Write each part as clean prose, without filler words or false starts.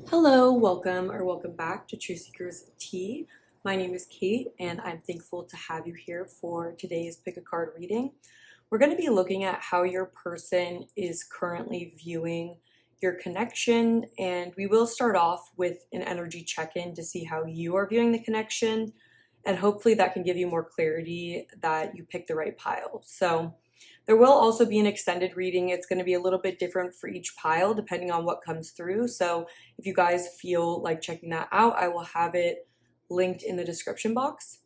Hello, welcome back to Truth Seekers Tea. My name is Kate, and I'm thankful to have you here for today's pick a card reading. We're going to be looking at how your person is currently viewing your connection, and we will start off with an energy check-in to see how you are viewing the connection, and hopefully that can give you more clarity that you picked the right pile. So there will also be an extended reading. It's going to be a little bit different for each pile depending on what comes through. So if you guys feel like checking that out, I will have it linked in the description box.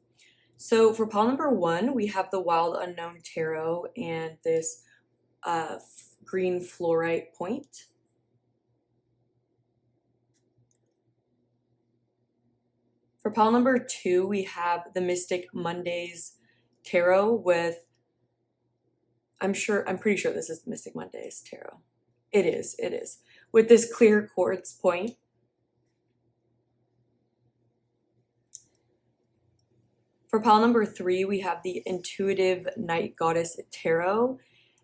So for pile number 1, we have the Wild Unknown Tarot and this green fluorite point. For pile number 2, we have the Mystic Mondays Tarot with, I'm pretty sure this is the Mystic Mondays Tarot. It is. With this clear quartz point. For pile number 3, we have the Intuitive Night Goddess Tarot.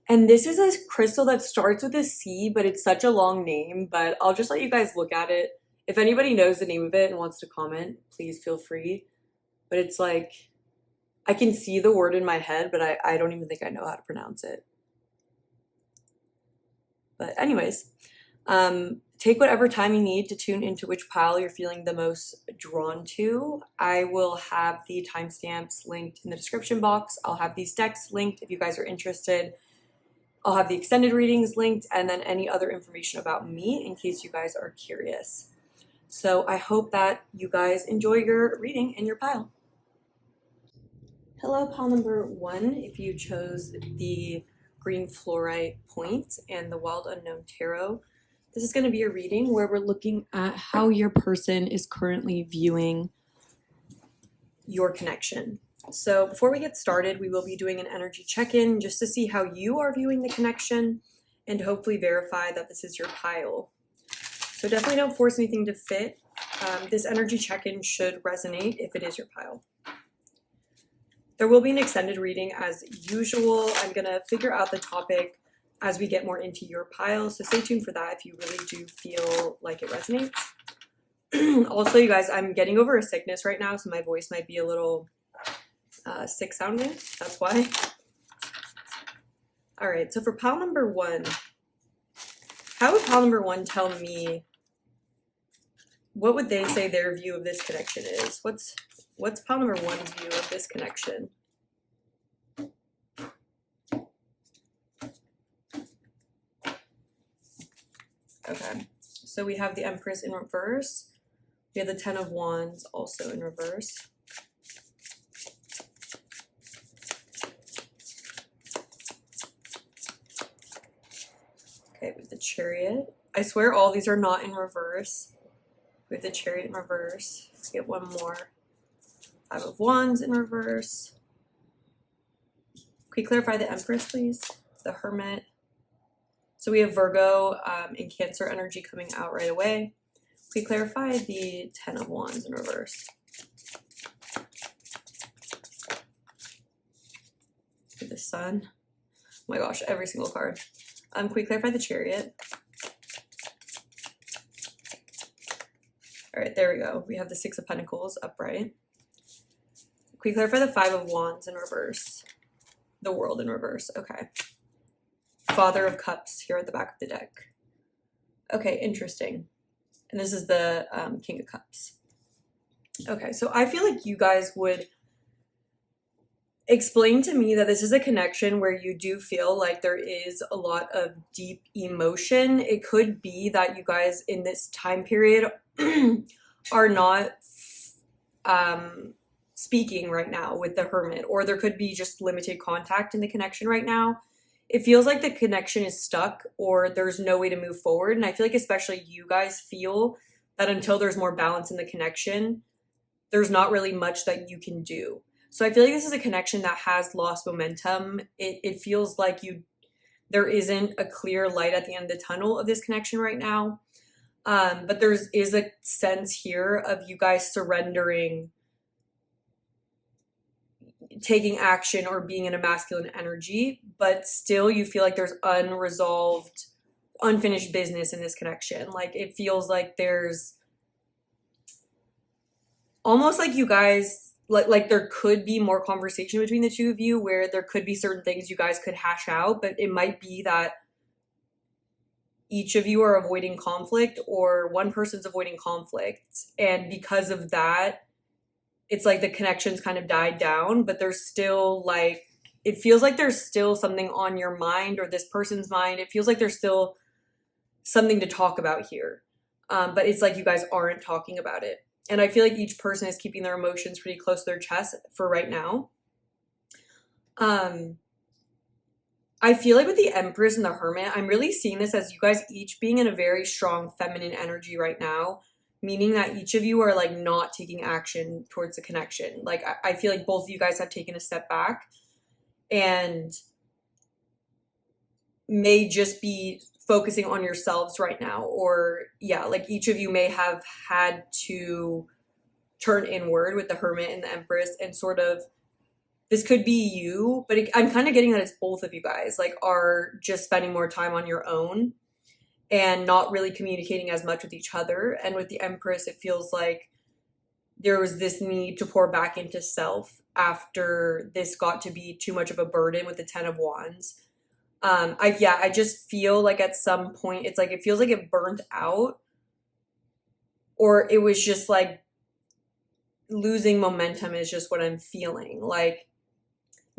And this is a crystal that starts with a C, but it's such a long name, but I'll just let you guys look at it. If anybody knows the name of it and wants to comment, please feel free. But it's like, I can see the word in my head, but I don't even think I know how to pronounce it. But anyways, take whatever time you need to tune into which pile you're feeling the most drawn to. I will have the timestamps linked in the description box. I'll have these decks linked if you guys are interested. I'll have the extended readings linked and then any other information about me in case you guys are curious. So I hope that you guys enjoy your reading and your pile. Hello, pile number 1, if you chose the green fluorite point and the Wild Unknown Tarot. This is going to be a reading where we're looking at how your person is currently viewing your connection. So before we get started, we will be doing an energy check-in just to see how you are viewing the connection and hopefully verify that this is your pile. So definitely don't force anything to fit. This energy check-in should resonate if it is your pile. There will be an extended reading as usual. I'm going to figure out the topic as we get more into your pile, so stay tuned for that if you really do feel like it resonates. Also, you guys, I'm getting over a sickness right now, so my voice might be a little sick sounding. That's why. All right, so for pile number 1, how would pile number 1 tell me, what would they say their view of this connection is? What's pile number 1's view of this connection? Okay, so we have the Empress in reverse. We have the Ten of Wands also in reverse. Okay, with the Chariot. I swear all these are not in reverse. We have the Chariot in reverse. Let's get one more. Five of Wands in reverse. Can we clarify the Empress, please? The Hermit. So we have Virgo and Cancer energy coming out right away. Can we clarify the Ten of Wands in reverse? For the Sun. Oh my gosh, every single card. Can we clarify the Chariot? All right, there we go. We have the Six of Pentacles upright. Can we clarify the Five of Wands in reverse? The World in reverse. Okay. Father of Cups here at the back of the deck. Okay, interesting. And this is the King of Cups. Okay, so I feel like you guys would explain to me that this is a connection where you do feel like there is a lot of deep emotion. It could be that you guys in this time period are not speaking right now with the Hermit, or there could be just limited contact in the connection right now. It feels like the connection is stuck or there's no way to move forward. And I feel like especially you guys feel that until there's more balance in the connection, there's not really much that you can do. So I feel like this is a connection that has lost momentum. It feels like there isn't a clear light at the end of the tunnel of this connection right now. But there is a sense here of you guys surrendering, taking action or being in a masculine energy, but still you feel like there's unfinished business in this connection. Like, it feels like there's almost like you guys, like there could be more conversation between the two of you, where there could be certain things you guys could hash out, but it might be that each of you are avoiding conflict, or one person's avoiding conflict. And because of that, it's like the connection's kind of died down, but there's still like, it feels like there's still something on your mind or this person's mind. It feels like there's still something to talk about here. But it's like you guys aren't talking about it. And I feel like each person is keeping their emotions pretty close to their chest for right now. I feel like with the Empress and the Hermit, I'm really seeing this as you guys each being in a very strong feminine energy right now, meaning that each of you are like not taking action towards the connection. Like, I feel like both of you guys have taken a step back and may just be focusing on yourselves right now. Or yeah, like each of you may have had to turn inward with the Hermit and the Empress, and sort of, this could be you, but I'm kind of getting that it's both of you guys like are just spending more time on your own and not really communicating as much with each other. And with the Empress, it feels like there was this need to pour back into self after this got to be too much of a burden with the Ten of Wands. I just feel like at some point it's like it feels like it burnt out, or it was just like losing momentum is just what I'm feeling. Like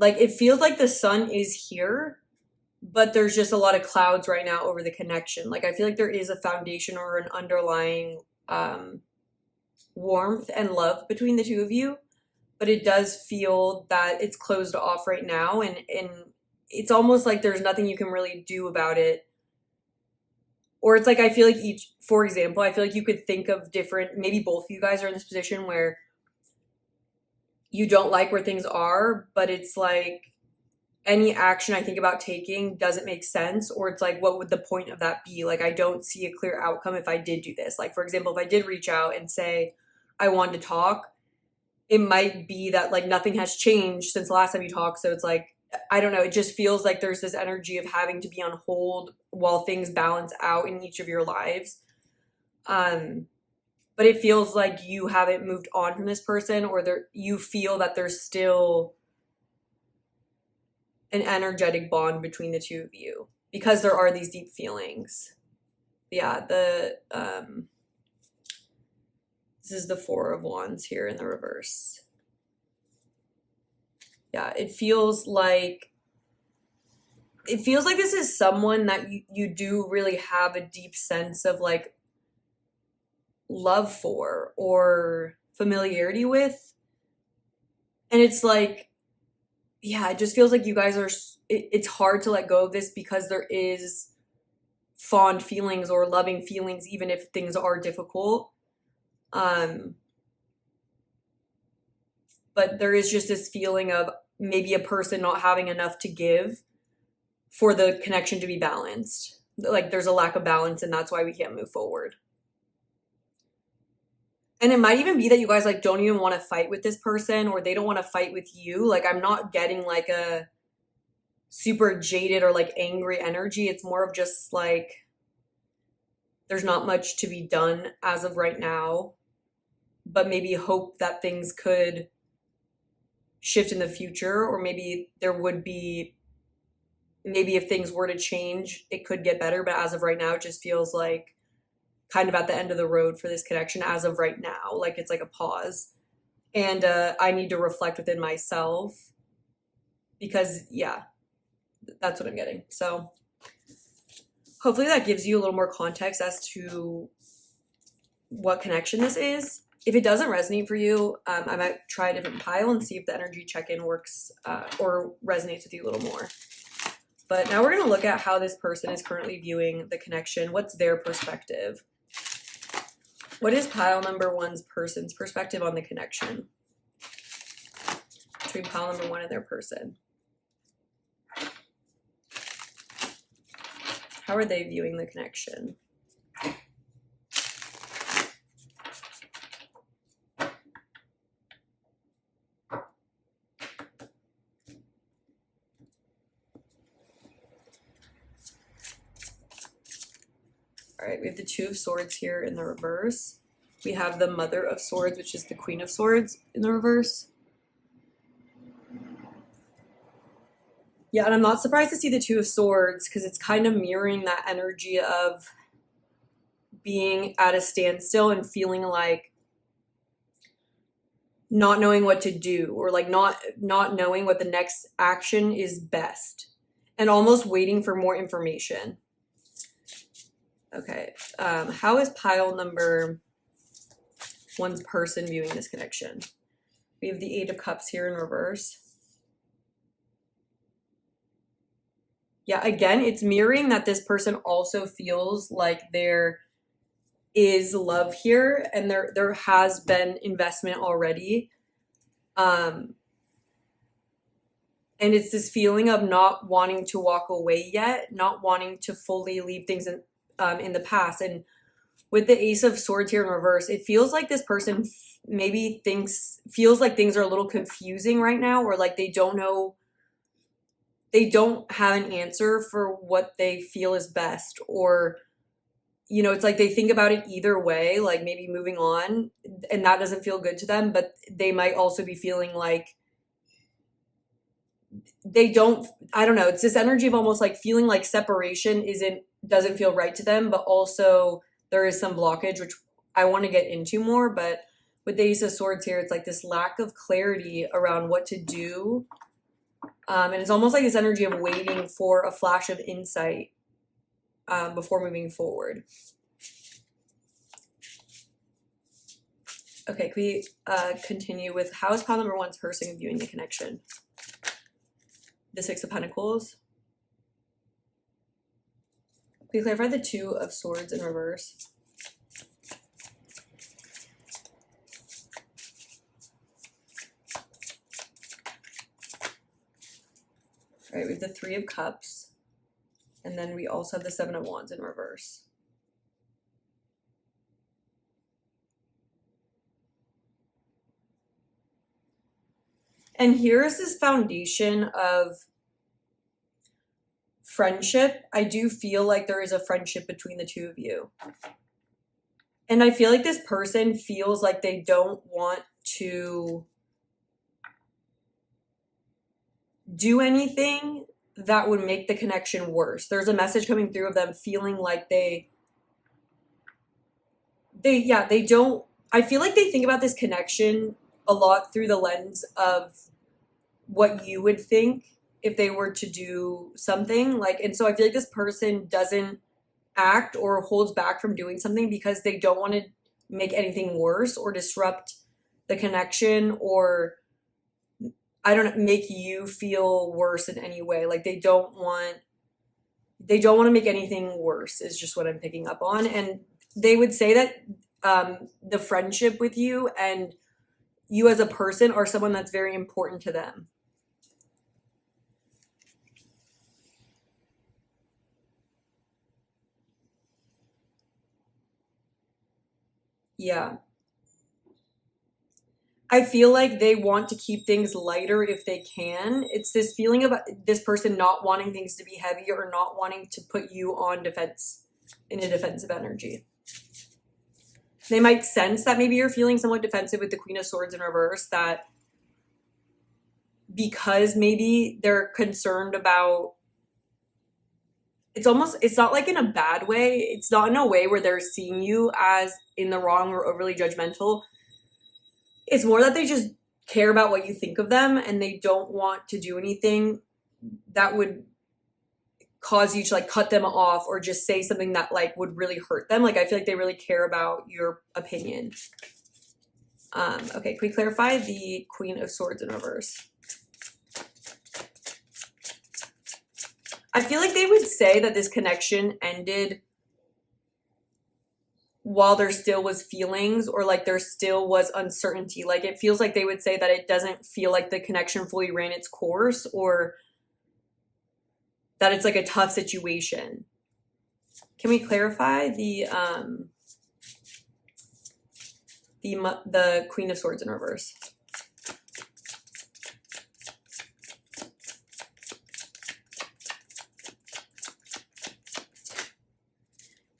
it feels like the sun is here, but there's just a lot of clouds right now over the connection. Like, I feel like there is a foundation or an underlying warmth and love between the two of you, but it does feel that it's closed off right now, and it's almost like there's nothing you can really do about it. Or it's like, I feel like for example, I feel like you could think of different, maybe both of you guys are in this position where you don't like where things are, but it's like any action I think about taking doesn't make sense, or it's like, what would the point of that be? Like, I don't see a clear outcome if I did do this. Like, for example, if I did reach out and say I wanted to talk, it might be that like nothing has changed since the last time you talked. So it's like, I don't know, it just feels like there's this energy of having to be on hold while things balance out in each of your lives. But it feels like you haven't moved on from this person, or you feel that there's still an energetic bond between the two of you because there are these deep feelings. Yeah, this is the Four of Wands here in the reverse. Yeah, it feels like this is someone that you do really have a deep sense of like love for or familiarity with. And it's like, yeah, it just feels like you guys are, it's hard to let go of this because there is fond feelings or loving feelings, even if things are difficult. But there is just this feeling of maybe a person not having enough to give for the connection to be balanced. Like, there's a lack of balance, and that's why we can't move forward. And it might even be that you guys like don't even want to fight with this person, or they don't want to fight with you. Like, I'm not getting like a super jaded or like angry energy. It's more of just like there's not much to be done as of right now, but maybe hope that things could shift in the future, or maybe there would be, maybe if things were to change, it could get better. But as of right now, it just feels like kind of at the end of the road for this connection as of right now. Like, it's like a pause. And I need to reflect within myself because, yeah, that's what I'm getting. So hopefully that gives you a little more context as to what connection this is. If it doesn't resonate for you, I might try a different pile and see if the energy check-in works or resonates with you a little more. But now we're going to look at how this person is currently viewing the connection. What's their perspective? What is pile number one's person's perspective on the connection between pile number one and their person? How are they viewing the connection? All right, we have the Two of Swords here in the reverse. We have the Mother of Swords, which is the Queen of Swords in the reverse. Yeah, and I'm not surprised to see the Two of Swords because it's kind of mirroring that energy of being at a standstill and feeling like not knowing what to do, or like not knowing what the next action is best, and almost waiting for more information. Okay, how is pile number one's person viewing this connection? We have the Eight of Cups here in reverse. Yeah, again, it's mirroring that this person also feels like there is love here and there has been investment already. And it's this feeling of not wanting to walk away yet, not wanting to fully leave things in the past. And with the Ace of Swords here in reverse, it feels like this person maybe feels like things are a little confusing right now, or like they don't know, they don't have an answer for what they feel is best, or, you know, it's like they think about it either way, like maybe moving on, and that doesn't feel good to them, but they might also be feeling like they don't, I don't know, it's this energy of almost like feeling like separation doesn't feel right to them, but also there is some blockage, which I want to get into more. But with the Ace of Swords here, it's like this lack of clarity around what to do. And it's almost like this energy of waiting for a flash of insight before moving forward. Okay, can we continue with how is pile number one's person viewing the connection? The Six of Pentacles. Can we clarify the Two of Swords in reverse? All right, we have the Three of Cups. And then we also have the Seven of Wands in reverse. And here's this foundation of friendship. I do feel like there is a friendship between the two of you. And I feel like this person feels like they don't want to do anything that would make the connection worse. There's a message coming through of them feeling like they don't, I feel like they think about this connection a lot through the lens of what you would think if they were to do something like, and so I feel like this person doesn't act or holds back from doing something because they don't want to make anything worse or disrupt the connection, or I don't know, make you feel worse in any way. Like they don't want to make anything worse is just what I'm picking up on. And they would say that the friendship with you and you as a person are someone that's very important to them. Yeah. I feel like they want to keep things lighter if they can. It's this feeling of this person not wanting things to be heavy or not wanting to put you on defense, in a defensive energy. They might sense that maybe you're feeling somewhat defensive with the Queen of Swords in reverse, that because maybe they're concerned about, it's not like in a bad way. It's not in a way where they're seeing you as in the wrong or overly judgmental. It's more that they just care about what you think of them and they don't want to do anything that would cause you to like cut them off or just say something that like would really hurt them. Like I feel like they really care about your opinion. Okay, can we clarify the Queen of Swords in reverse? I feel like they would say that this connection ended while there still was feelings, or like there still was uncertainty. Like it feels like they would say that it doesn't feel like the connection fully ran its course, or that it's like a tough situation. Can we clarify the Queen of Swords in reverse?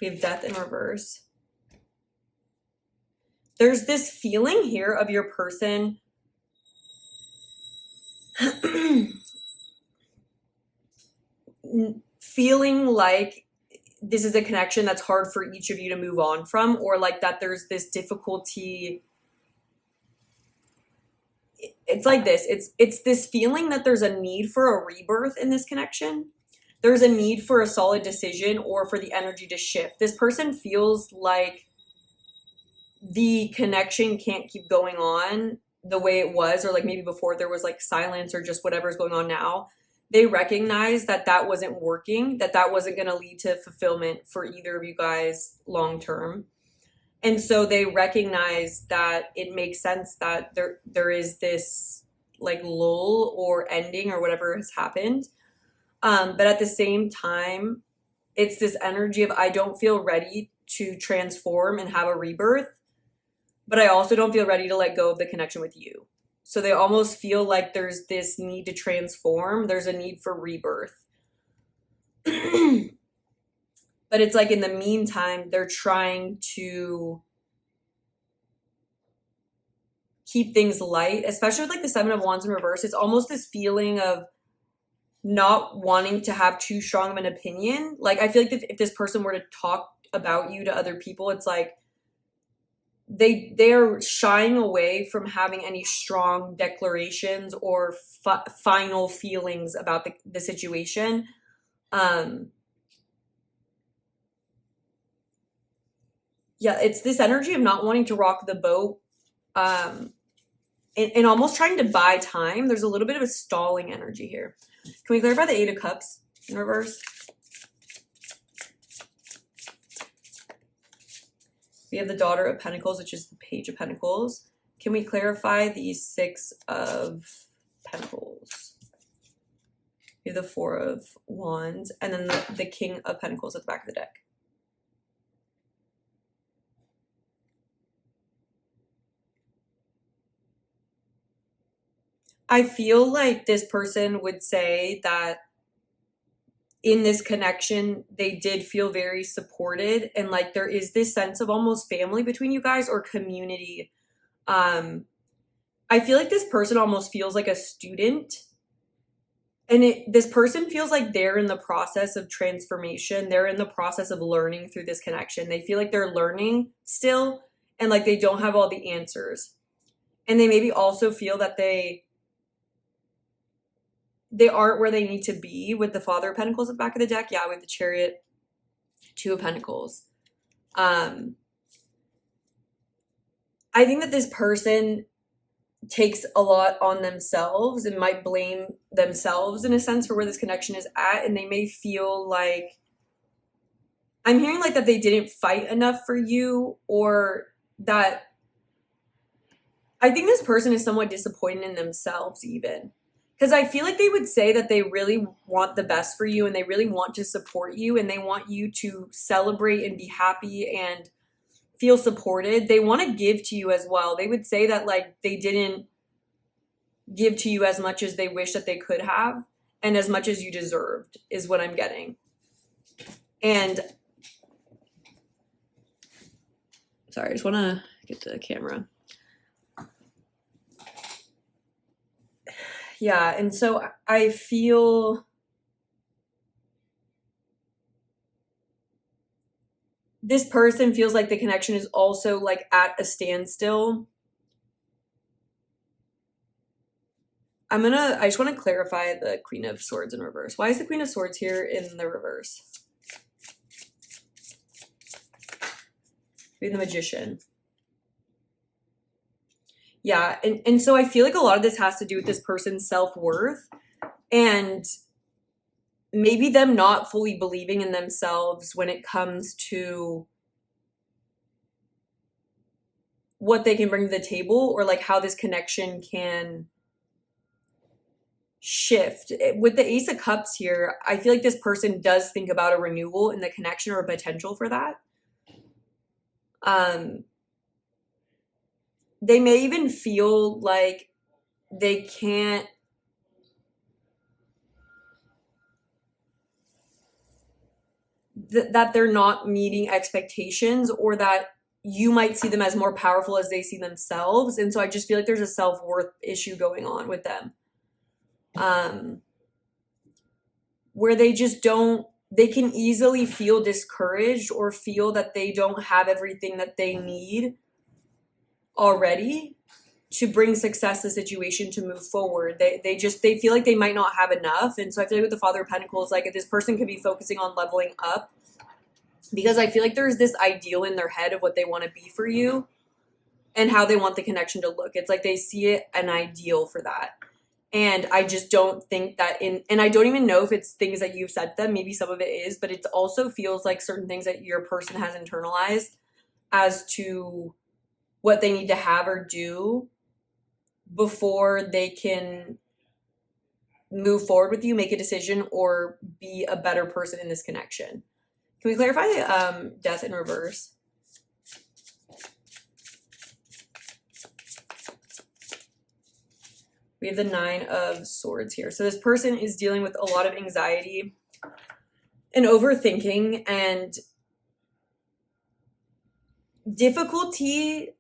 We We have death in reverse. There's this feeling here of your person feeling like this is a connection that's hard for each of you to move on from, or like that there's this difficulty. It's like this. It's this feeling that there's a need for a rebirth in this connection. There's a need for a solid decision or for the energy to shift. This person feels like the connection can't keep going on the way it was, or like maybe before there was like silence or just whatever's going on now. They recognize that that wasn't working, that that wasn't going to lead to fulfillment for either of you guys long term. And so they recognize that it makes sense that there is this like lull or ending or whatever has happened. But at the same time, it's this energy of I don't feel ready to transform and have a rebirth, but I also don't feel ready to let go of the connection with you. So they almost feel like there's this need to transform. There's a need for rebirth. But it's like in the meantime, they're trying to keep things light, especially with like the Seven of Wands in reverse. It's almost this feeling of not wanting to have too strong of an opinion. Like I feel like if this person were to talk about you to other people, it's like they are shying away from having any strong declarations or final feelings about the situation. Yeah, it's this energy of not wanting to rock the boat, and almost trying to buy time. There's a little bit of a stalling energy here. Can we clarify the Eight of Cups in reverse? We have the Daughter of Pentacles, which is the Page of Pentacles. Can we clarify the Six of Pentacles? We have the Four of Wands, and then the King of Pentacles at the back of the deck. I feel like this person would say that in this connection, they did feel very supported, and like there is this sense of almost family between you guys or community. I feel like this person almost feels like a student, and this person feels like they're in the process of transformation. They're in the process of learning through this connection. They feel like they're learning still, and like they don't have all the answers. And they maybe also feel that they aren't where they need to be with the Father of Pentacles at the back of the deck. Yeah, with the Chariot, Two of Pentacles. I think that this person takes a lot on themselves and might blame themselves in a sense for where this connection is at. And they may feel like, I'm hearing like that they didn't fight enough for you, or that I think this person is somewhat disappointed in themselves even. Because I feel like they would say that they really want the best for you and they really want to support you and they want you to celebrate and be happy and feel supported. They want to give to you as well. They would say that like they didn't give to you as much as they wish that they could have and as much as you deserved is what I'm getting. And sorry, I just want to get to the camera. Yeah, and so I feel this person feels like the connection is also like at a standstill. I just want to clarify the Queen of Swords in reverse. Why is the Queen of Swords here in the reverse? We have the Magician. Yeah, and so I feel like a lot of this has to do with this person's self-worth and maybe them not fully believing in themselves when it comes to what they can bring to the table or like how this connection can shift. With the Ace of Cups here, I feel like this person does think about a renewal in the connection or a potential for that. They may even feel like they can't that they're not meeting expectations, or that you might see them as more powerful as they see themselves. And so I just feel like there's a self-worth issue going on with them. Where they just don't, they can easily feel discouraged or feel that they don't have everything that they need already to bring success to the situation, to move forward. They feel like they might not have enough. And so I feel like with the Father of Pentacles, like this person could be focusing on leveling up, because I feel like there's this ideal in their head of what they want to be for you and how they want the connection to look. It's like they see it an ideal for that. And I just don't think that and I don't even know if it's things that you've said to them. Maybe some of it is, but it also feels like certain things that your person has internalized as to what they need to have or do before they can move forward with you, make a decision, or be a better person in this connection. Can we clarify death in reverse? We have the 9 of Swords here. So this person is dealing with a lot of anxiety and overthinking and difficulty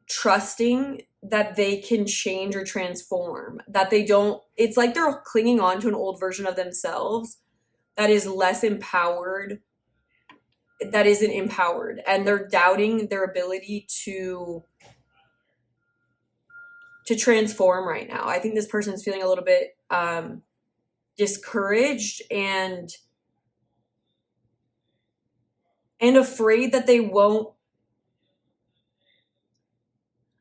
trusting that they can change or transform, that they don't, it's like they're clinging on to an old version of themselves that is less empowered, that isn't empowered, and they're doubting their ability to transform right now. I think this person is feeling a little bit discouraged and afraid that they won't.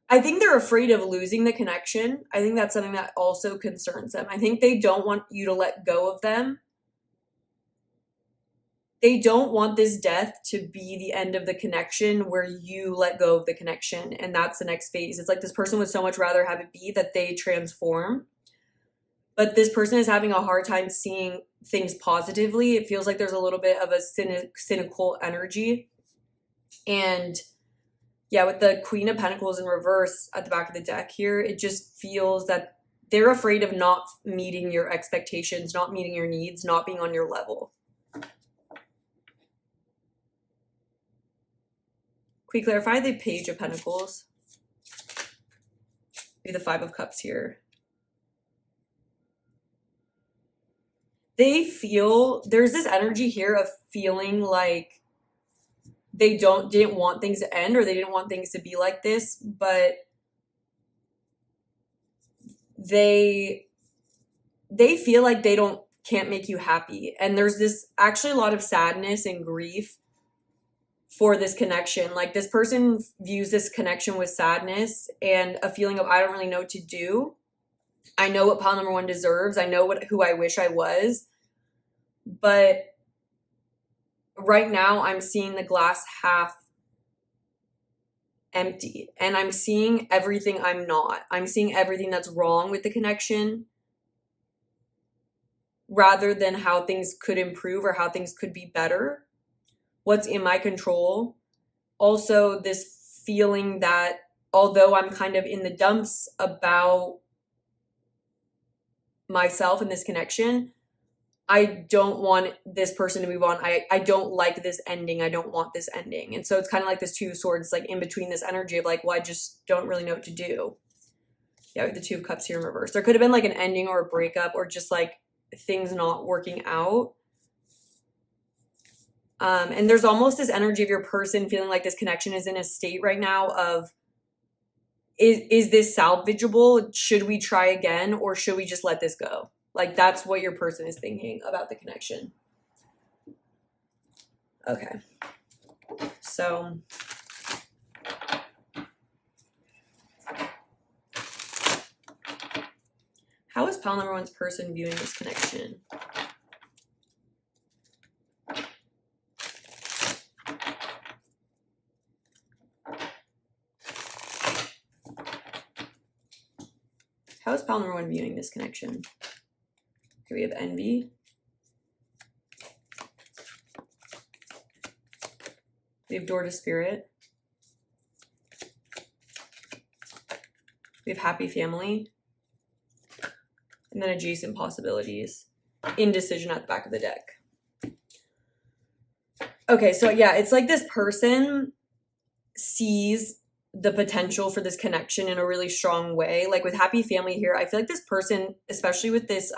I think they're afraid of losing the connection. I think that's something that also concerns them. I think they don't want you to let go of them. They don't want this death to be the end of the connection where you let go of the connection and that's the next phase. It's like this person would so much rather have it be that they transform. But this person is having a hard time seeing things positively. It feels like there's a little bit of a cynical energy. And yeah, with the Queen of Pentacles in reverse at the back of the deck here, it just feels that they're afraid of not meeting your expectations, not meeting your needs, not being on your level. Can we clarify the Page of Pentacles? We have the 5 of Cups here. They feel, there's this energy here of feeling like they didn't want things to end, or they didn't want things to be like this, but they feel like they can't make you happy. And there's this actually a lot of sadness and grief for this connection. Like this person views this connection with sadness and a feeling of, I don't really know what to do. I know what pile number 1 deserves. I know who I wish I was. But right now I'm seeing the glass half empty, and I'm seeing everything I'm not. I'm seeing everything that's wrong with the connection rather than how things could improve or how things could be better. What's in my control. Also, this feeling that although I'm kind of in the dumps about myself in this connection, I don't want this person to move on. I don't like this ending. I don't want this ending. And so it's kind of like this 2 of Swords, like in between this energy of like, well, I just don't really know what to do. Yeah, with the 2 of Cups here in reverse. There could have been like an ending or a breakup or just like things not working out. And there's almost this energy of your person feeling like this connection is in a state right now of, is this salvageable? Should we try again, or should we just let this go? Like that's what your person is thinking about the connection. Okay. So how is pile number 1's person viewing this connection? How is pile number 1 viewing this connection? Here we have envy. We have door to spirit. We have happy family. And then adjacent possibilities. Indecision at the back of the deck. Okay, so yeah, it's like this person sees the potential for this connection in a really strong way. Like with happy family here, I feel like this person, especially with this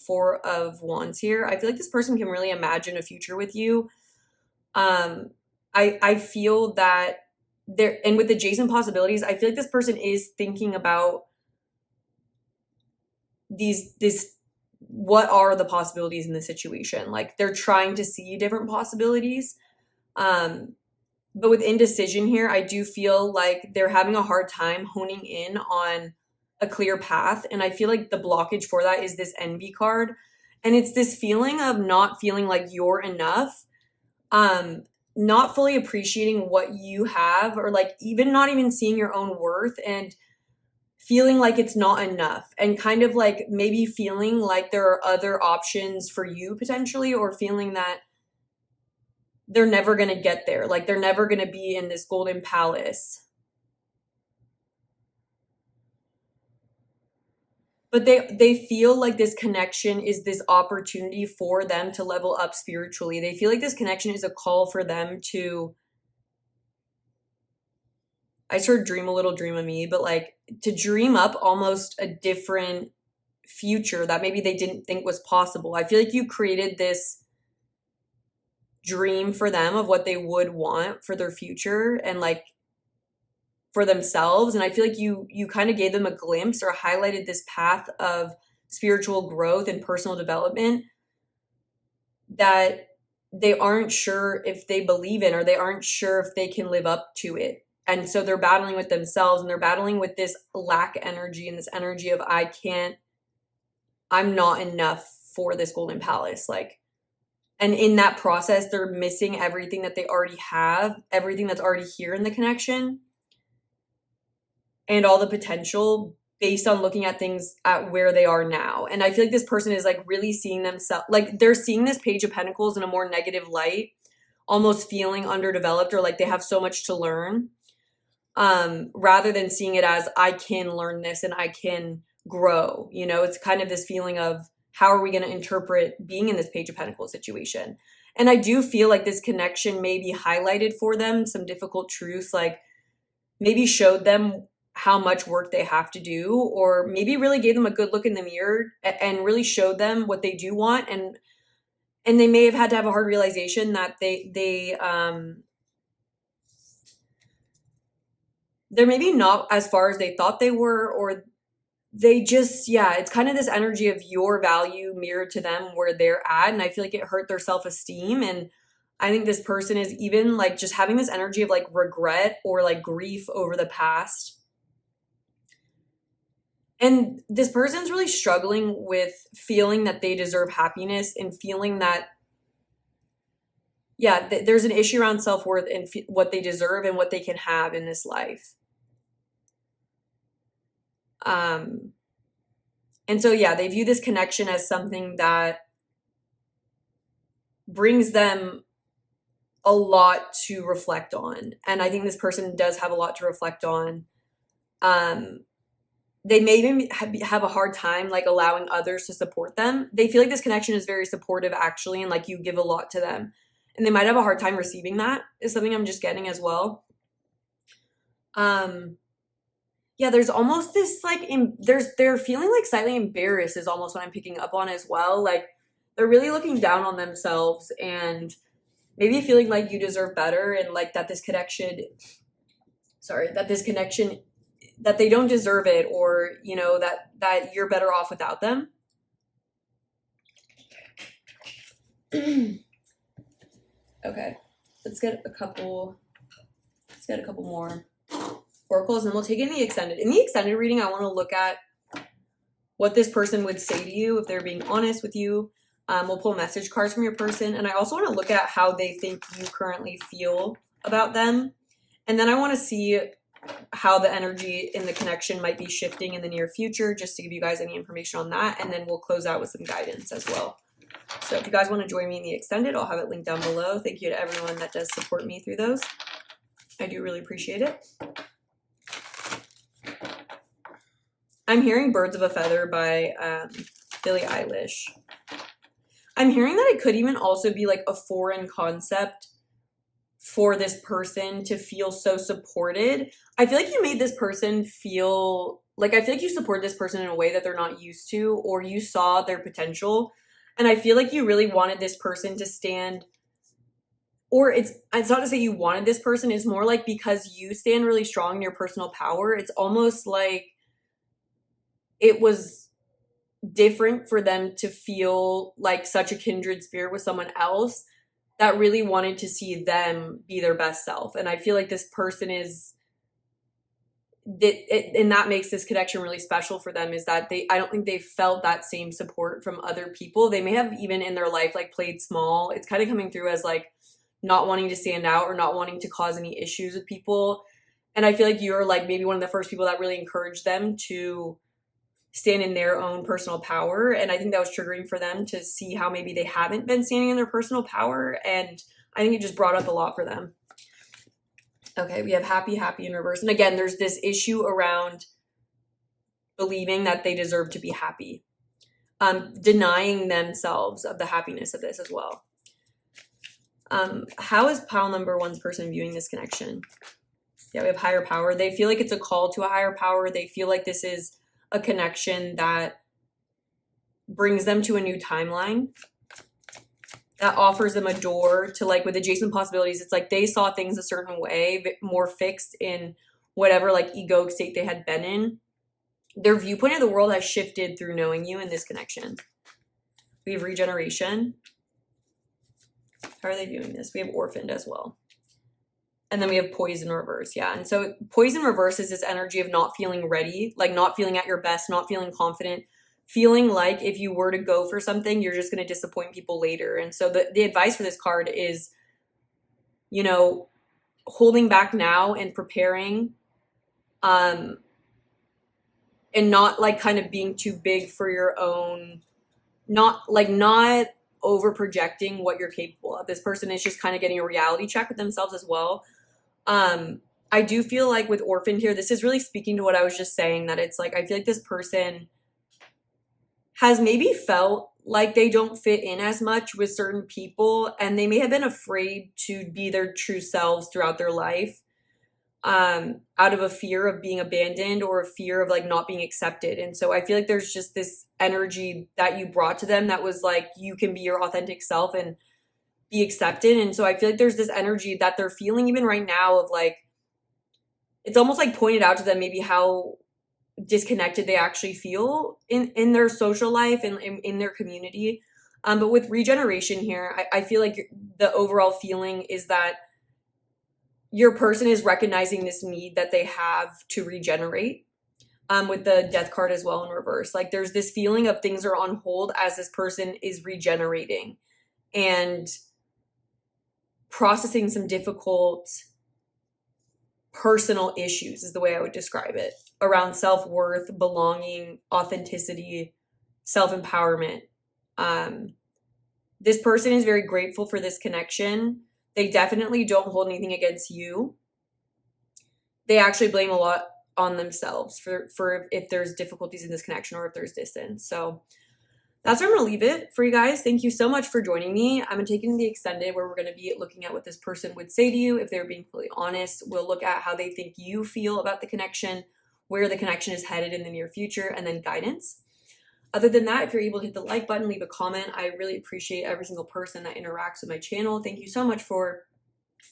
Four of Wands here, I feel like this person can really imagine a future with you. I feel that there, and with adjacent possibilities, I feel like this person is thinking about these what are the possibilities in the situation. Like they're trying to see different possibilities. But with indecision here, I do feel like they're having a hard time honing in on a clear path. And I feel like the blockage for that is this envy card. And it's this feeling of not feeling like you're enough, not fully appreciating what you have, or like even not even seeing your own worth, and feeling like it's not enough, and kind of like maybe feeling like there are other options for you potentially, or feeling that they're never going to get there. Like they're never going to be in this golden palace. But they feel like this connection is this opportunity for them to level up spiritually. They feel like this connection is a call for them to, I sort of dream a little dream of me, but like to dream up almost a different future that maybe they didn't think was possible. I feel like you created this dream for them of what they would want for their future and like for themselves. And I feel like you kind of gave them a glimpse or highlighted this path of spiritual growth and personal development that they aren't sure if they believe in, or they aren't sure if they can live up to it. And so they're battling with themselves, and they're battling with this lack energy and this energy of I'm not enough for this golden palace. Like, and in that process, they're missing everything that they already have, everything that's already here in the connection, and all the potential based on looking at things at where they are now. And I feel like this person is like really seeing themselves, like they're seeing this Page of Pentacles in a more negative light, almost feeling underdeveloped, or like they have so much to learn, rather than seeing it as I can learn this and I can grow. You know, it's kind of this feeling of how are we going to interpret being in this Page of Pentacles situation? And I do feel like this connection maybe highlighted for them some difficult truths, like maybe showed them how much work they have to do, or maybe really gave them a good look in the mirror and really showed them what they do want. And they may have had to have a hard realization that they're maybe not as far as they thought they were, or they just, yeah, it's kind of this energy of your value mirrored to them where they're at. And I feel like it hurt their self-esteem. And I think this person is even like just having this energy of like regret or like grief over the past. And this person's really struggling with feeling that they deserve happiness, and feeling that, yeah, there's an issue around self-worth and what they deserve and what they can have in this life. And so, yeah, they view this connection as something that brings them a lot to reflect on. And I think this person does have a lot to reflect on. They may even have a hard time like allowing others to support them. They feel like this connection is very supportive actually, and like you give a lot to them, and they might have a hard time receiving that, is something I'm just getting as well. Yeah, there's almost this like they're feeling like slightly embarrassed is almost what I'm picking up on as well. Like they're really looking down on themselves and maybe feeling like you deserve better, and like that this connection that they don't deserve it, or you know that you're better off without them. Okay, let's get a couple more oracles, and we'll take in the extended. In the extended reading, I want to look at what this person would say to you if they're being honest with you. We'll pull message cards from your person, and I also want to look at how they think you currently feel about them. And then I want to see how the energy in the connection might be shifting in the near future, just to give you guys any information on that. And then we'll close out with some guidance as well. So if you guys want to join me in the extended, I'll have it linked down below. Thank you to everyone that does support me through those. I do really appreciate it. I'm hearing Birds of a Feather by Billie Eilish. I'm hearing that it could even also be like a foreign concept for this person to feel so supported. I feel like you made this person feel like, I feel like you support this person in a way that they're not used to, or you saw their potential. And I feel like you really wanted this person to stand, or it's not to say you wanted this person, it's more like because you stand really strong in your personal power, it's almost like it was different for them to feel like such a kindred spirit with someone else that really wanted to see them be their best self. And I feel like this person is and that makes this connection really special for them, is that I don't think they felt that same support from other people. They may have even in their life like played small. It's kind of coming through as like not wanting to stand out or not wanting to cause any issues with people. And I feel like you're like maybe one of the first people that really encouraged them to stand in their own personal power. And I think that was triggering for them to see how maybe they haven't been standing in their personal power. And I think it just brought up a lot for them. Okay, we have happy, happy in reverse. And again, there's this issue around believing that they deserve to be happy. Denying themselves of the happiness of this as well. How is pile number one's person viewing this connection? Yeah, we have higher power. They feel like it's a call to a higher power. They feel like this is a connection that brings them to a new timeline, that offers them a door to, like, with adjacent possibilities. It's like they saw things a certain way, more fixed in whatever like egoic state they had been in. Their viewpoint of the world has shifted through knowing you in this connection. We have regeneration. How are they viewing this? We have orphaned as well. And then we have poison reverse. Yeah. And so poison reverse is this energy of not feeling ready, like not feeling at your best, not feeling confident, feeling like if you were to go for something, you're just going to disappoint people later. And so the advice for this card is, you know, holding back now and preparing, and not like kind of being too big for your own, not over projecting what you're capable of. This person is just kind of getting a reality check with themselves as well. I do feel like with orphaned here, this is really speaking to what I was just saying, that it's like, I feel like this person has maybe felt like they don't fit in as much with certain people, and they may have been afraid to be their true selves throughout their life, out of a fear of being abandoned or a fear of like not being accepted. And so I feel like there's just this energy that you brought to them that was like, you can be your authentic self and be accepted. And so I feel like there's this energy that they're feeling even right now of like, it's almost like pointed out to them maybe how disconnected they actually feel in their social life and in their community. But with regeneration here, I feel like the overall feeling is that your person is recognizing this need that they have to regenerate, with the death card as well in reverse. Like there's this feeling of things are on hold as this person is regenerating and processing some difficult personal issues, is the way I would describe it, around self-worth, belonging, authenticity, self-empowerment. This person is very grateful for this connection. They definitely don't hold anything against you. They actually blame a lot on themselves for if there's difficulties in this connection or if there's distance. So that's where I'm going to leave it for you guys. Thank you so much for joining me. I'm going to take it in the extended, where we're going to be looking at what this person would say to you if they were being completely honest. We'll look at how they think you feel about the connection, where the connection is headed in the near future, and then guidance. Other than that, if you're able to hit the like button, leave a comment. I really appreciate every single person that interacts with my channel. Thank you so much for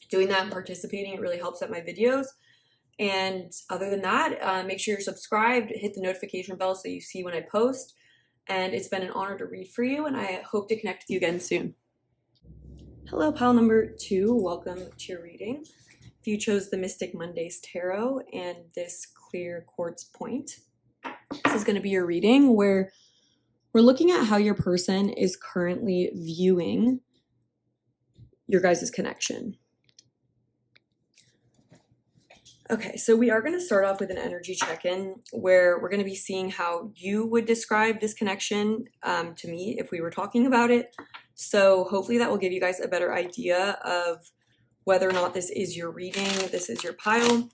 doing that and participating. It really helps out my videos. And other than that, make sure you're subscribed, hit the notification bell so you see when I post. And it's been an honor to read for you, and I hope to connect with you again soon. Hello, pile number 2. Welcome to your reading. If you chose the Mystic Mondays Tarot and this clear quartz point, this is going to be your reading where we're looking at how your person is currently viewing your guys' connection. Okay, so we are going to start off with an energy check-in where we're going to be seeing how you would describe this connection to me if we were talking about it. So hopefully that will give you guys a better idea of whether or not this is your reading, this is your pile.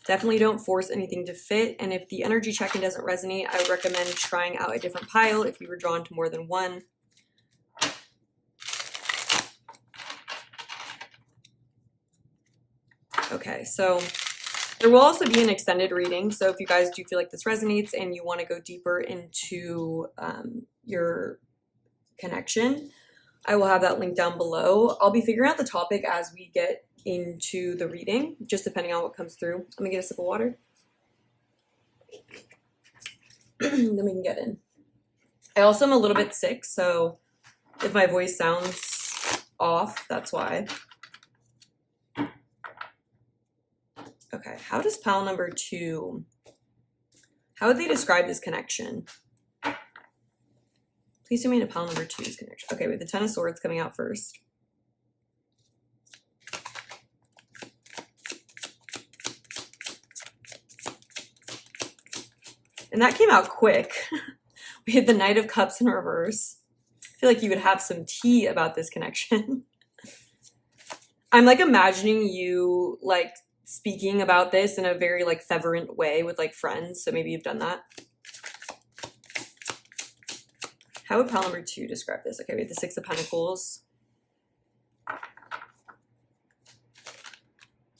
Definitely don't force anything to fit. And if the energy check-in doesn't resonate, I would recommend trying out a different pile if you were drawn to more than one. so there will also be an extended reading. So if you guys do feel like this resonates and you want to go deeper into your connection, I will have that link down below. I'll be figuring out the topic as we get into the reading, just depending on what comes through. Let me get a sip of water. Then we can get in. I also am a little bit sick, so if my voice sounds off, that's why. Okay, how does pile number 2, how would they describe this connection? Please tell me to pile number 2's connection. Okay, with the Ten of Swords coming out first. And that came out quick. We had the Knight of Cups in reverse. I feel like you would have some tea about this connection. I'm like imagining you like speaking about this in a very like fervent way with like friends. So maybe you've done that. How would pile number 2 describe this? Okay, we have the Six of Pentacles.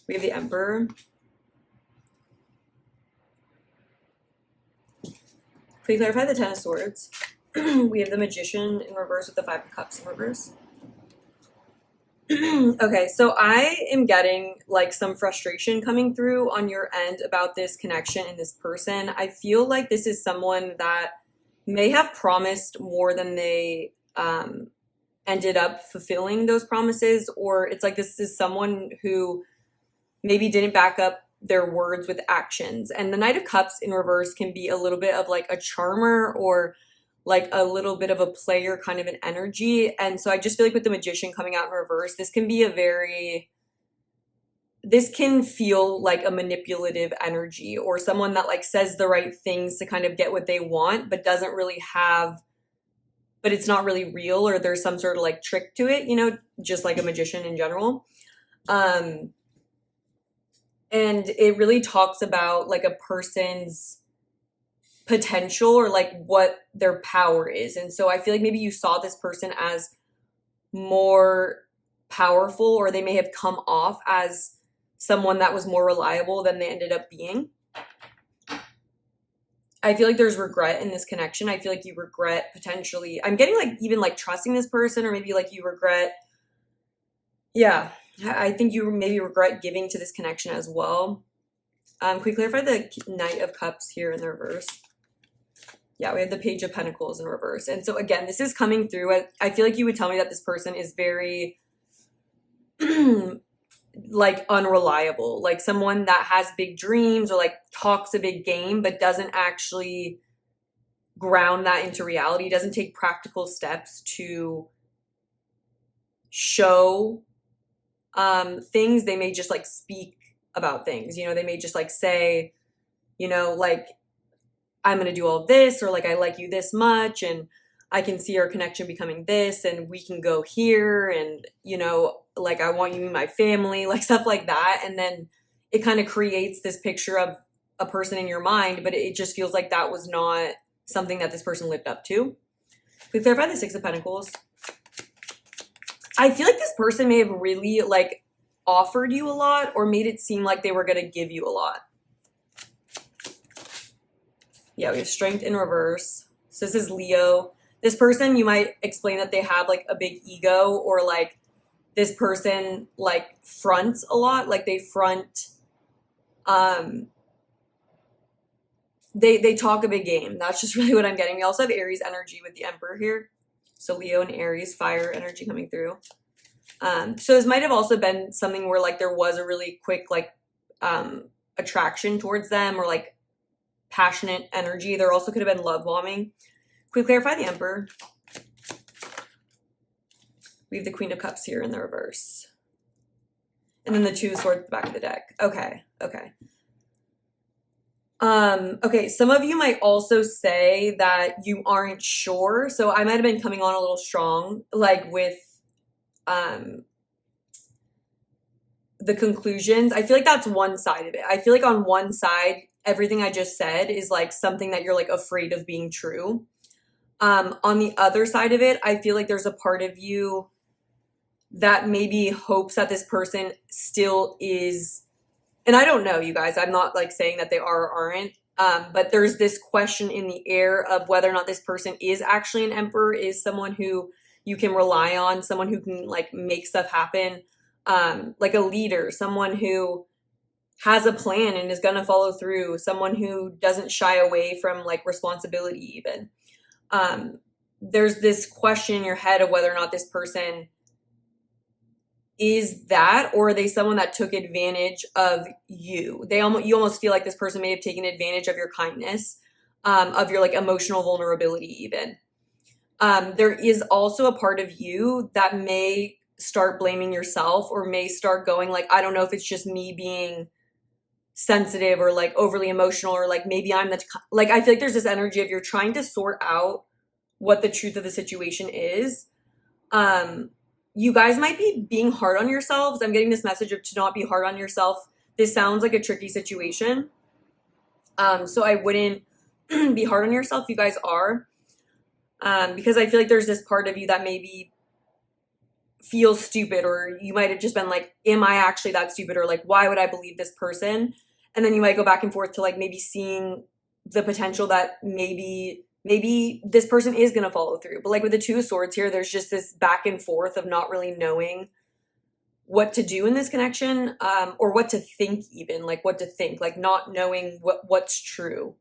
We have the Emperor. Can we clarify the Ten of Swords? We have the Magician in reverse with the Five of Cups in reverse. Okay, so I am getting like some frustration coming through on your end about this connection and this person. I feel like this is someone that may have promised more than they ended up fulfilling those promises, or it's like this is someone who maybe didn't back up their words with actions. And the Knight of Cups in reverse can be a little bit of like a charmer or like a little bit of a player kind of an energy. And so I just feel like with the Magician coming out in reverse, this can feel like a manipulative energy, or someone that like says the right things to kind of get what they want, but doesn't really have, but it's not really real, or there's some sort of like trick to it, you know, just like a magician in general. And it really talks about like a person's potential or like what their power is. And so I feel like maybe you saw this person as more powerful, or they may have come off as someone that was more reliable than they ended up being. I feel like there's regret in this connection. I feel like you regret potentially, I'm getting like even like trusting this person, or maybe like you regret, yeah, I think you maybe regret giving to this connection as well. Can we clarify the Knight of Cups here in the reverse? Yeah, we have the Page of Pentacles in reverse. And so again, this is coming through. I feel like you would tell me that this person is very like unreliable, like someone that has big dreams or like talks a big game, but doesn't actually ground that into reality, doesn't take practical steps to show things. They may just like speak about things, you know, they may just like say, you know, like, I'm going to do all of this, or like, I like you this much, and I can see our connection becoming this, and we can go here, and, you know, like, I want you in my family, like stuff like that. And then it kind of creates this picture of a person in your mind, but it just feels like that was not something that this person lived up to. We clarify the Six of Pentacles. I feel like this person may have really like offered you a lot, or made it seem like they were going to give you a lot. Yeah, we have Strength in reverse. So this is Leo. This person, you might explain that they have like a big ego, or like this person like fronts a lot, like they front, they talk a big game. That's just really what I'm getting. We also have Aries energy with the Emperor here. So Leo and Aries, fire energy coming through. So this might have also been something where like there was a really quick like attraction towards them, or like passionate energy. There also could have been love bombing. Can we clarify the Emperor? We have the Queen of Cups here in the reverse. And then the Two of Swords at the back of the deck. Okay. Okay, some of you might also say that you aren't sure. So I might have been coming on a little strong, like with the conclusions. I feel like that's one side of it. I feel like on one side, everything I just said is like something that you're like afraid of being true. On the other side of it, I feel like there's a part of you that maybe hopes that this person still is and I don't know, you guys, I'm not like saying that they are or aren't, but there's this question in the air of whether or not this person is actually an emperor, is someone who you can rely on, someone who can like make stuff happen, like a leader, someone who has a plan and is going to follow through, someone who doesn't shy away from like responsibility even. There's this question in your head of whether or not this person is that, or are they someone that took advantage of you? You almost feel like this person may have taken advantage of your kindness, of your like emotional vulnerability even. There is also a part of you that may start blaming yourself, or may start going like, I don't know if it's just me being sensitive or like overly emotional, or like maybe I'm like, I feel like there's this energy of you're trying to sort out what the truth of the situation is. You guys might be being hard on yourselves. I'm getting this message of to not be hard on yourself. This sounds like a tricky situation. So I wouldn't be hard on yourself. You guys are. Because I feel like there's this part of you that maybe feels stupid, or you might have just been like, am I actually that stupid? Or like, why would I believe this person? And then you might go back and forth to like maybe seeing the potential that maybe this person is going to follow through. But like with the Two of Swords here, there's just this back and forth of not really knowing what to do in this connection, or what to think even, like what to think, like not knowing what's true.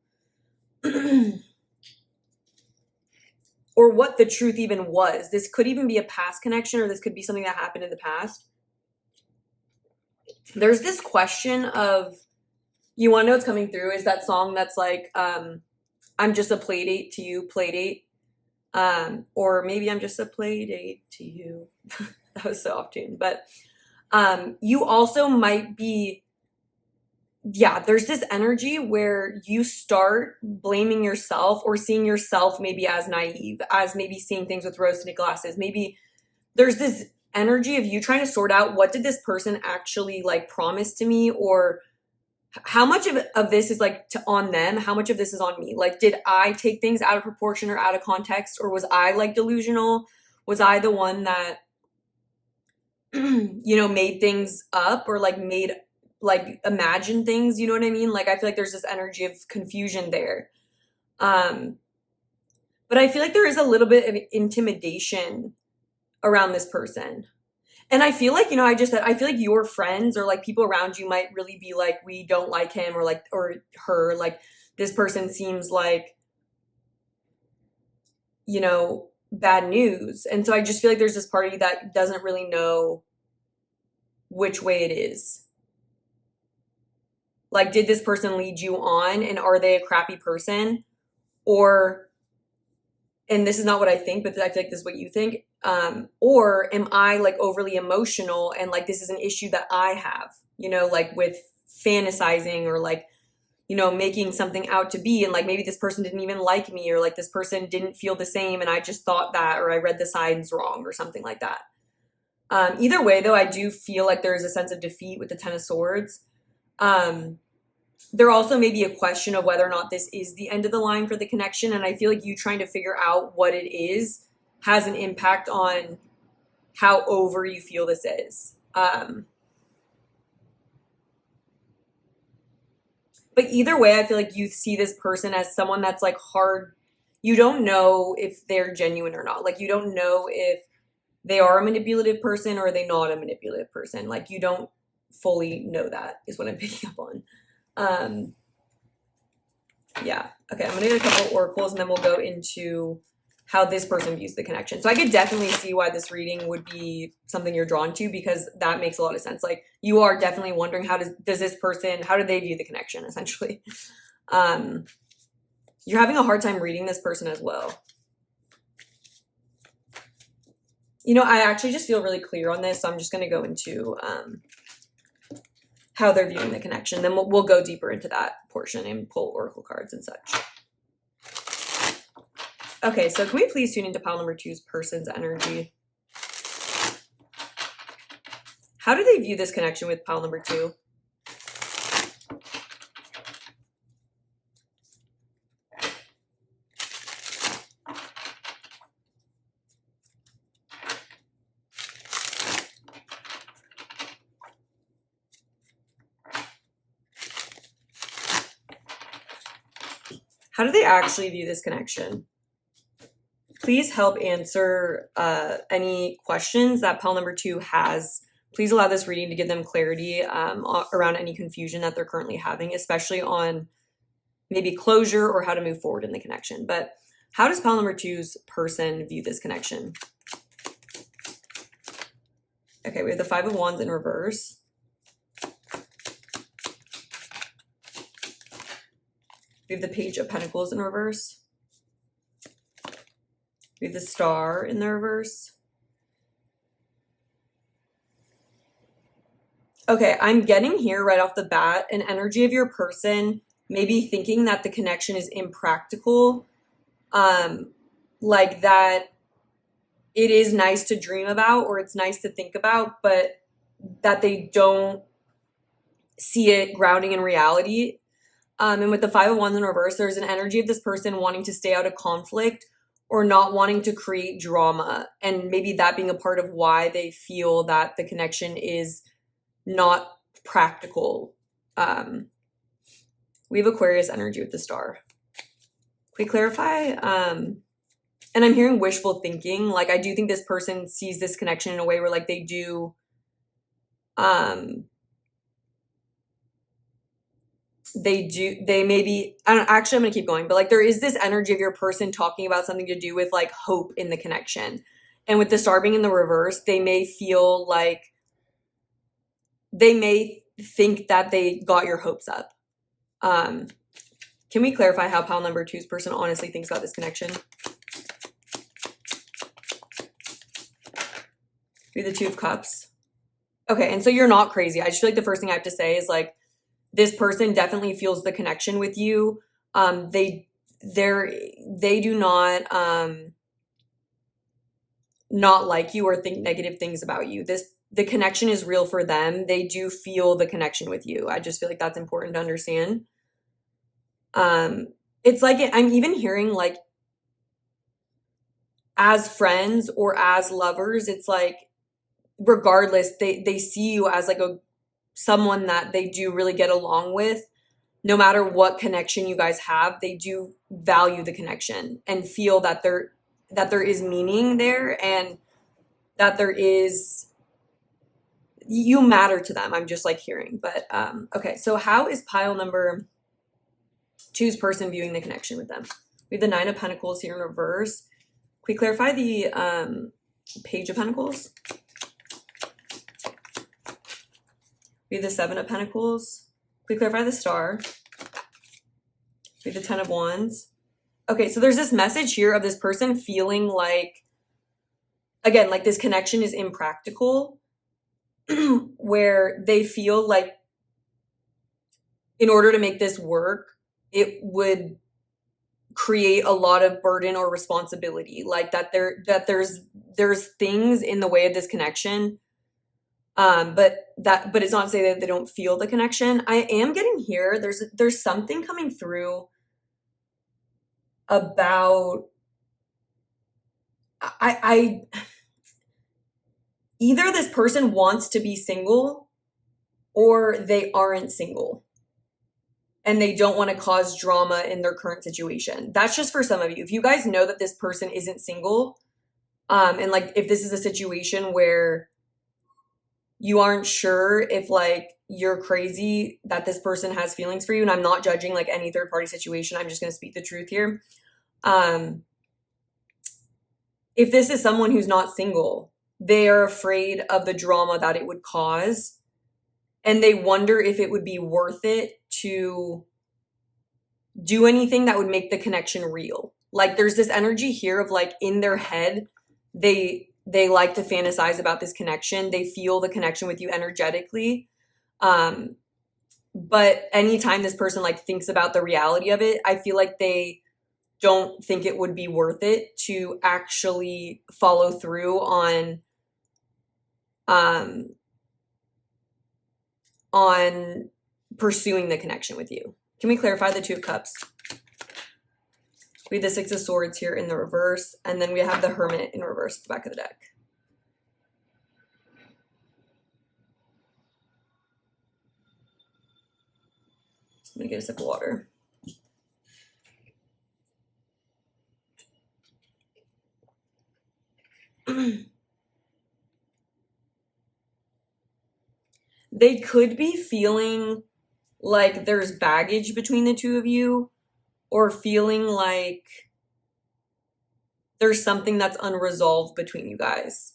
Or what the truth even was. This could even be a past connection, or this could be something that happened in the past. There's this question of, you want to know what's coming through is that song that's like, I'm just a play date to you, play date. Or maybe I'm just a play date to you. That was so off tune. But you also might be, there's this energy where you start blaming yourself, or seeing yourself maybe as naive, as maybe seeing things with rose-tinted glasses. Maybe there's this energy of you trying to sort out, what did this person actually like promise to me, or how much of this is like on them, how much of this is on me? Like, did I take things out of proportion or out of context, or was I like delusional? Was I the one that made things up, or like imagine things, you know what I mean? Like, I feel like there's this energy of confusion there. But I feel like there is a little bit of intimidation around this person. And I feel like, I just said, I feel like your friends or like people around you might really be like, we don't like him, or like, or her, like this person seems like, bad news. And so I just feel like there's this part of you that doesn't really know which way it is. Like, did this person lead you on, and are they a crappy person? Or, and this is not what I think, but I feel like this is what you think. Or am I like overly emotional, and like this is an issue that I have, like with fantasizing, or like, making something out to be, and like maybe this person didn't even like me, or like this person didn't feel the same and I just thought that, or I read the signs wrong, or something like that. Either way, though, I do feel like there is a sense of defeat with the Ten of Swords. There also may be a question of whether or not this is the end of the line for the connection. And I feel like you trying to figure out what it is has an impact on how over you feel this is. But either way, I feel like you see this person as someone that's like hard. You don't know if they're genuine or not. Like, you don't know if they are a manipulative person or are they not a manipulative person. Like, you don't fully know that, is what I'm picking up on. Yeah. Okay, I'm going to get a couple oracles, and then we'll go into how this person views the connection. So I could definitely see why this reading would be something you're drawn to, because that makes a lot of sense. Like, you are definitely wondering, how does this person, how do they view the connection, essentially? You're having a hard time reading this person as well. I actually just feel really clear on this, so I'm just going to go into how they're viewing the connection. Then we'll go deeper into that portion and pull oracle cards and such. Okay, so can we please tune into pile number 2's person's energy? How do they view this connection with pile number 2? How do they actually view this connection? Please help answer any questions that pile number 2 has. Please allow this reading to give them clarity around any confusion that they're currently having, especially on maybe closure or how to move forward in the connection. But how does pile number 2's person view this connection? Okay, we have the 5 of Wands in reverse. We have the Page of Pentacles in reverse. We have the Star in the reverse. Okay, I'm getting here right off the bat an energy of your person maybe thinking that the connection is impractical, like that it is nice to dream about or it's nice to think about, but that they don't see it grounding in reality. And with the 5 of Wands in reverse, there's an energy of this person wanting to stay out of conflict or not wanting to create drama. And maybe that being a part of why they feel that the connection is not practical. We have Aquarius energy with the Star. Can we clarify? And I'm hearing wishful thinking. Like, I do think this person sees this connection in a way where, like, they do, they maybe, I don't, actually, I'm gonna keep going, but like, there is this energy of your person talking about something to do with like hope in the connection. And with the Star being in the reverse, they may feel like, they may think that they got your hopes up. Can we clarify how pile number 2's person honestly thinks about this connection? We have the 2 of Cups. Okay, and so you're not crazy. I just feel like the first thing I have to say is like, this person definitely feels the connection with you. They do not like you or think negative things about you. The connection is real for them. They do feel the connection with you. I just feel like that's important to understand. It's like I'm even hearing like, as friends or as lovers, it's like regardless, they see you as like someone that they do really get along with. No matter what connection you guys have, they do value the connection and feel that there is meaning there and that you matter to them. I'm just like hearing. But okay, so how is pile number 2's person viewing the connection with them? We have the 9 of Pentacles here in reverse. Can we clarify the Page of Pentacles? We have the 7 of Pentacles. Can we clarify the Star? We have the 10 of Wands. Okay, so there's this message here of this person feeling like, again, like this connection is impractical, where they feel like in order to make this work, it would create a lot of burden or responsibility. Like that there's things in the way of this connection. But it's not to say that they don't feel the connection. I am getting here. There's something coming through about I either this person wants to be single or they aren't single and they don't want to cause drama in their current situation. That's just for some of you. If you guys know that this person isn't single, and like if this is a situation where you aren't sure if like you're crazy that this person has feelings for you, and I'm not judging like any third party situation, I'm just going to speak the truth here. If this is someone who's not single, they are afraid of the drama that it would cause, and they wonder if it would be worth it to do anything that would make the connection real. Like there's this energy here of like in their head, they like to fantasize about this connection. They feel the connection with you energetically. But anytime this person like thinks about the reality of it, I feel like they don't think it would be worth it to actually follow through on pursuing the connection with you. Can we clarify the 2 of Cups? We have the 6 of Swords here in the reverse, and then we have the Hermit in reverse at the back of the deck. I'm gonna get a sip of water. They could be feeling like there's baggage between the two of you, or feeling like there's something that's unresolved between you guys.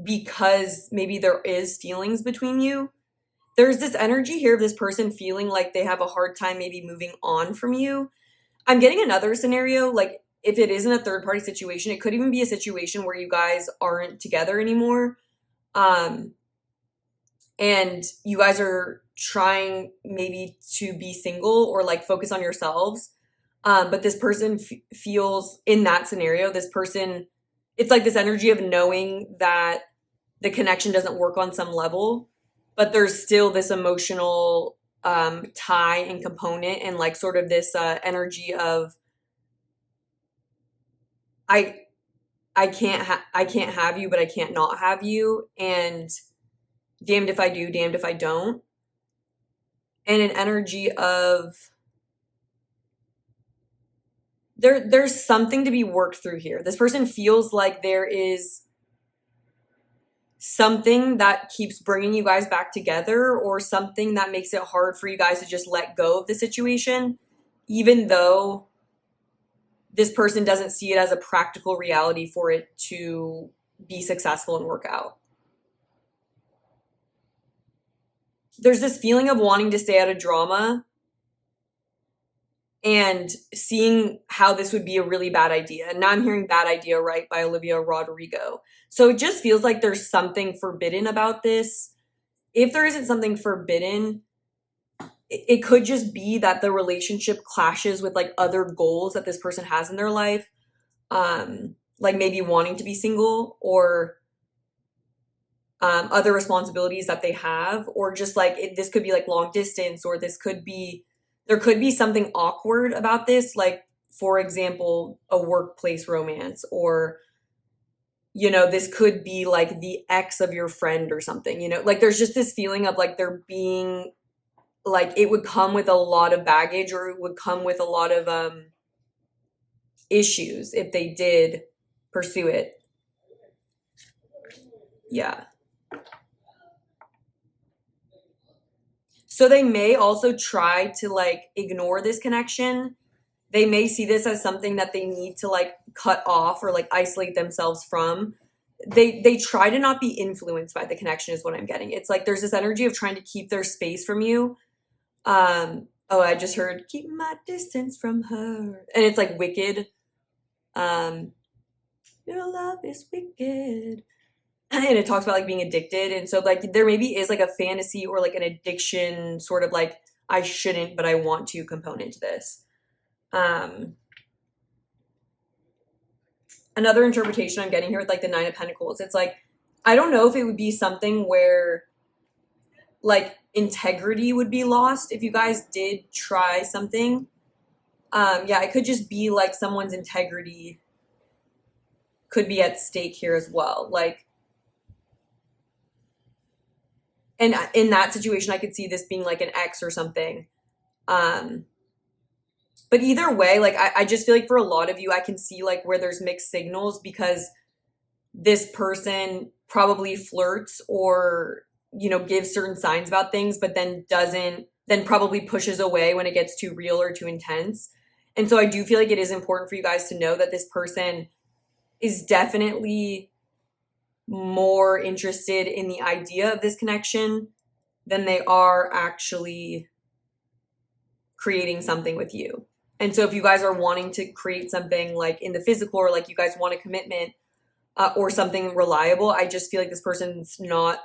Because maybe there is feelings between you. There's this energy here of this person feeling like they have a hard time maybe moving on from you. I'm getting another scenario, like if it isn't a third party situation, it could even be a situation where you guys aren't together anymore. And you guys are trying maybe to be single or like focus on yourselves. But this person feels in that scenario, this person, it's like this energy of knowing that the connection doesn't work on some level, but there's still this emotional tie and component, and like sort of this energy of I can't have you, but I can't not have you, and damned if I do, damned if I don't. And an energy of there's something to be worked through here. This person feels like there is something that keeps bringing you guys back together, or something that makes it hard for you guys to just let go of the situation, even though this person doesn't see it as a practical reality for it to be successful and work out. There's this feeling of wanting to stay out of drama and seeing how this would be a really bad idea. And now I'm hearing Bad Idea, right, by Olivia Rodrigo. So it just feels like there's something forbidden about this. If there isn't something forbidden, it could just be that the relationship clashes with like other goals that this person has in their life. Like maybe wanting to be single, or other responsibilities that they have, or just like this could be like long distance, or there could be something awkward about this, like for example a workplace romance, or this could be like the ex of your friend or something, like there's just this feeling of like there being like it would come with a lot of baggage, or it would come with a lot of issues if they did pursue it. Yeah. So they may also try to like ignore this connection. They may see this as something that they need to like cut off or like isolate themselves from. They try to not be influenced by the connection is what I'm getting. It's like there's this energy of trying to keep their space from you. Oh, I just heard keep my distance from her. And it's like Wicked. Your love is wicked. And it talks about like being addicted, and so like there maybe is like a fantasy or like an addiction, sort of like I shouldn't but I want to component to this. Another interpretation I'm getting here with like the Nine of Pentacles, it's like I don't know if it would be something where like integrity would be lost if you guys did try something. Yeah, it could just be like someone's integrity could be at stake here as well, like. And in that situation, I could see this being like an ex or something. But either way, like I just feel like for a lot of you, I can see like where there's mixed signals, because this person probably flirts or, gives certain signs about things, but then probably pushes away when it gets too real or too intense. And so I do feel like it is important for you guys to know that this person is definitely more interested in the idea of this connection than they are actually creating something with you. And so if you guys are wanting to create something like in the physical, or like you guys want a commitment or something reliable, I just feel like this person's not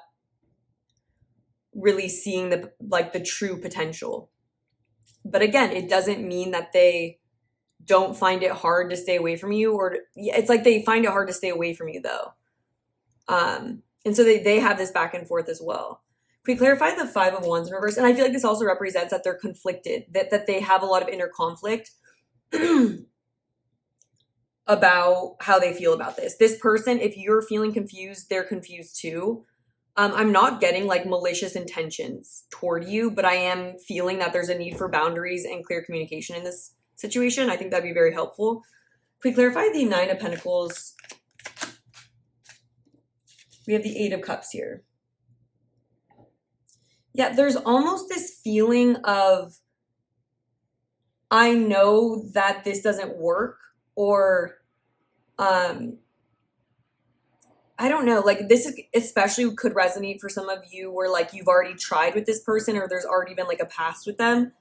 really seeing the true potential. But again, it doesn't mean that they don't find it hard to stay away from you, or it's like they find it hard to stay away from you though. And so they have this back and forth as well. If we clarify the Five of Wands in reverse, and I feel like this also represents that they're conflicted, that they have a lot of inner conflict about how they feel about this. This person, if you're feeling confused, they're confused too. I'm not getting like malicious intentions toward you, but I am feeling that there's a need for boundaries and clear communication in this situation. I think that'd be very helpful. If we clarify the Nine of Pentacles? We have the Eight of Cups here. Yeah, there's almost this feeling of, I know that this doesn't work, or I don't know, like this is especially could resonate for some of you where like you've already tried with this person or there's already been like a past with them.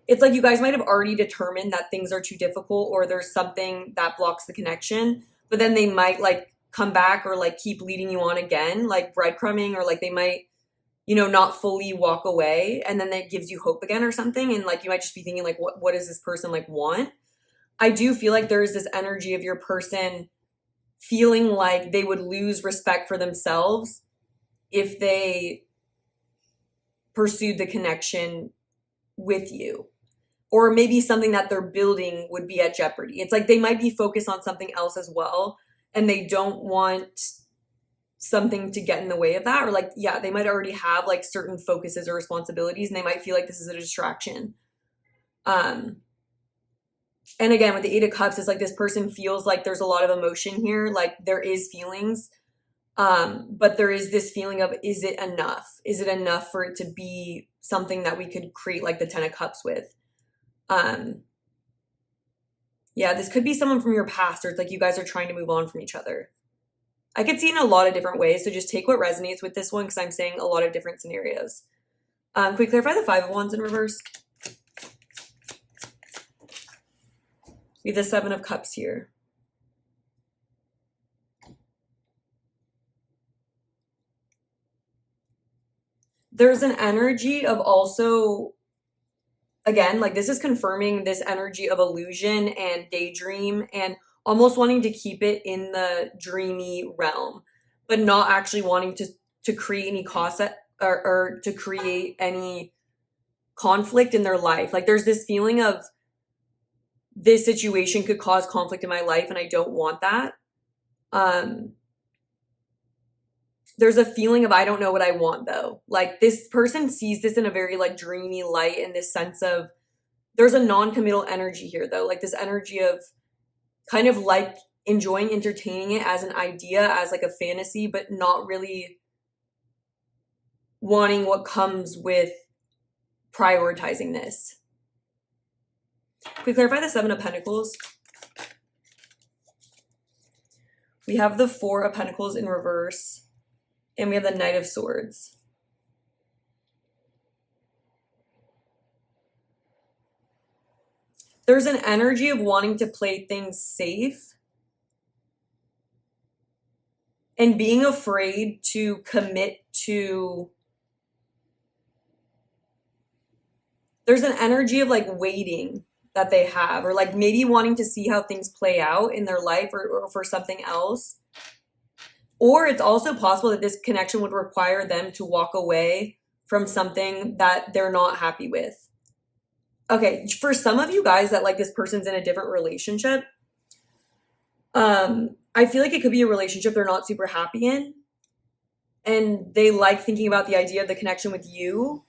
It's like you guys might have already determined that things are too difficult or there's something that blocks the connection, but then they might like come back or like keep leading you on again, like breadcrumbing, or like they might, you know, not fully walk away, and then that gives you hope again or something. And like you might just be thinking like, what does this person like want? I do feel like there is this energy of your person feeling like they would lose respect for themselves if they pursued the connection with you, or maybe something that they're building would be at jeopardy. It's like they might be focused on something else as well, and they don't want something to get in the way of that. Or like, yeah, they might already have like certain focuses or responsibilities, and they might feel like this is a distraction. And again, with the Eight of Cups, it's like this person feels like there's a lot of emotion here. Like there is feelings, but there is this feeling of, is it enough? Is it enough for it to be something that we could create like the Ten of Cups with? Yeah, this could be someone from your past, or it's like you guys are trying to move on from each other. I could see in a lot of different ways, so just take what resonates with this one because I'm saying a lot of different scenarios. Can we clarify the Five of Wands in reverse? We have the Seven of Cups here. There's an energy of also, again, like this is confirming this energy of illusion and daydream and almost wanting to keep it in the dreamy realm, but not actually wanting to create any cause or to create any conflict in their life. Like there's this feeling of, this situation could cause conflict in my life and I don't want that. There's a feeling of, I don't know what I want though. Like this person sees this in a very like dreamy light, in this sense of, there's a non-committal energy here though. Like this energy of kind of like enjoying entertaining it as an idea, as like a fantasy, but not really wanting what comes with prioritizing this. Can we clarify the Seven of Pentacles? We have the Four of Pentacles in reverse, and we have the Knight of Swords. There's an energy of wanting to play things safe and being afraid to commit to. There's an energy of like waiting that they have, or like maybe wanting to see how things play out in their life, or for something else. Or it's also possible that this connection would require them to walk away from something that they're not happy with. Okay, for some of you guys that like this person's in a different relationship, I feel like it could be a relationship they're not super happy in, and they like thinking about the idea of the connection with you,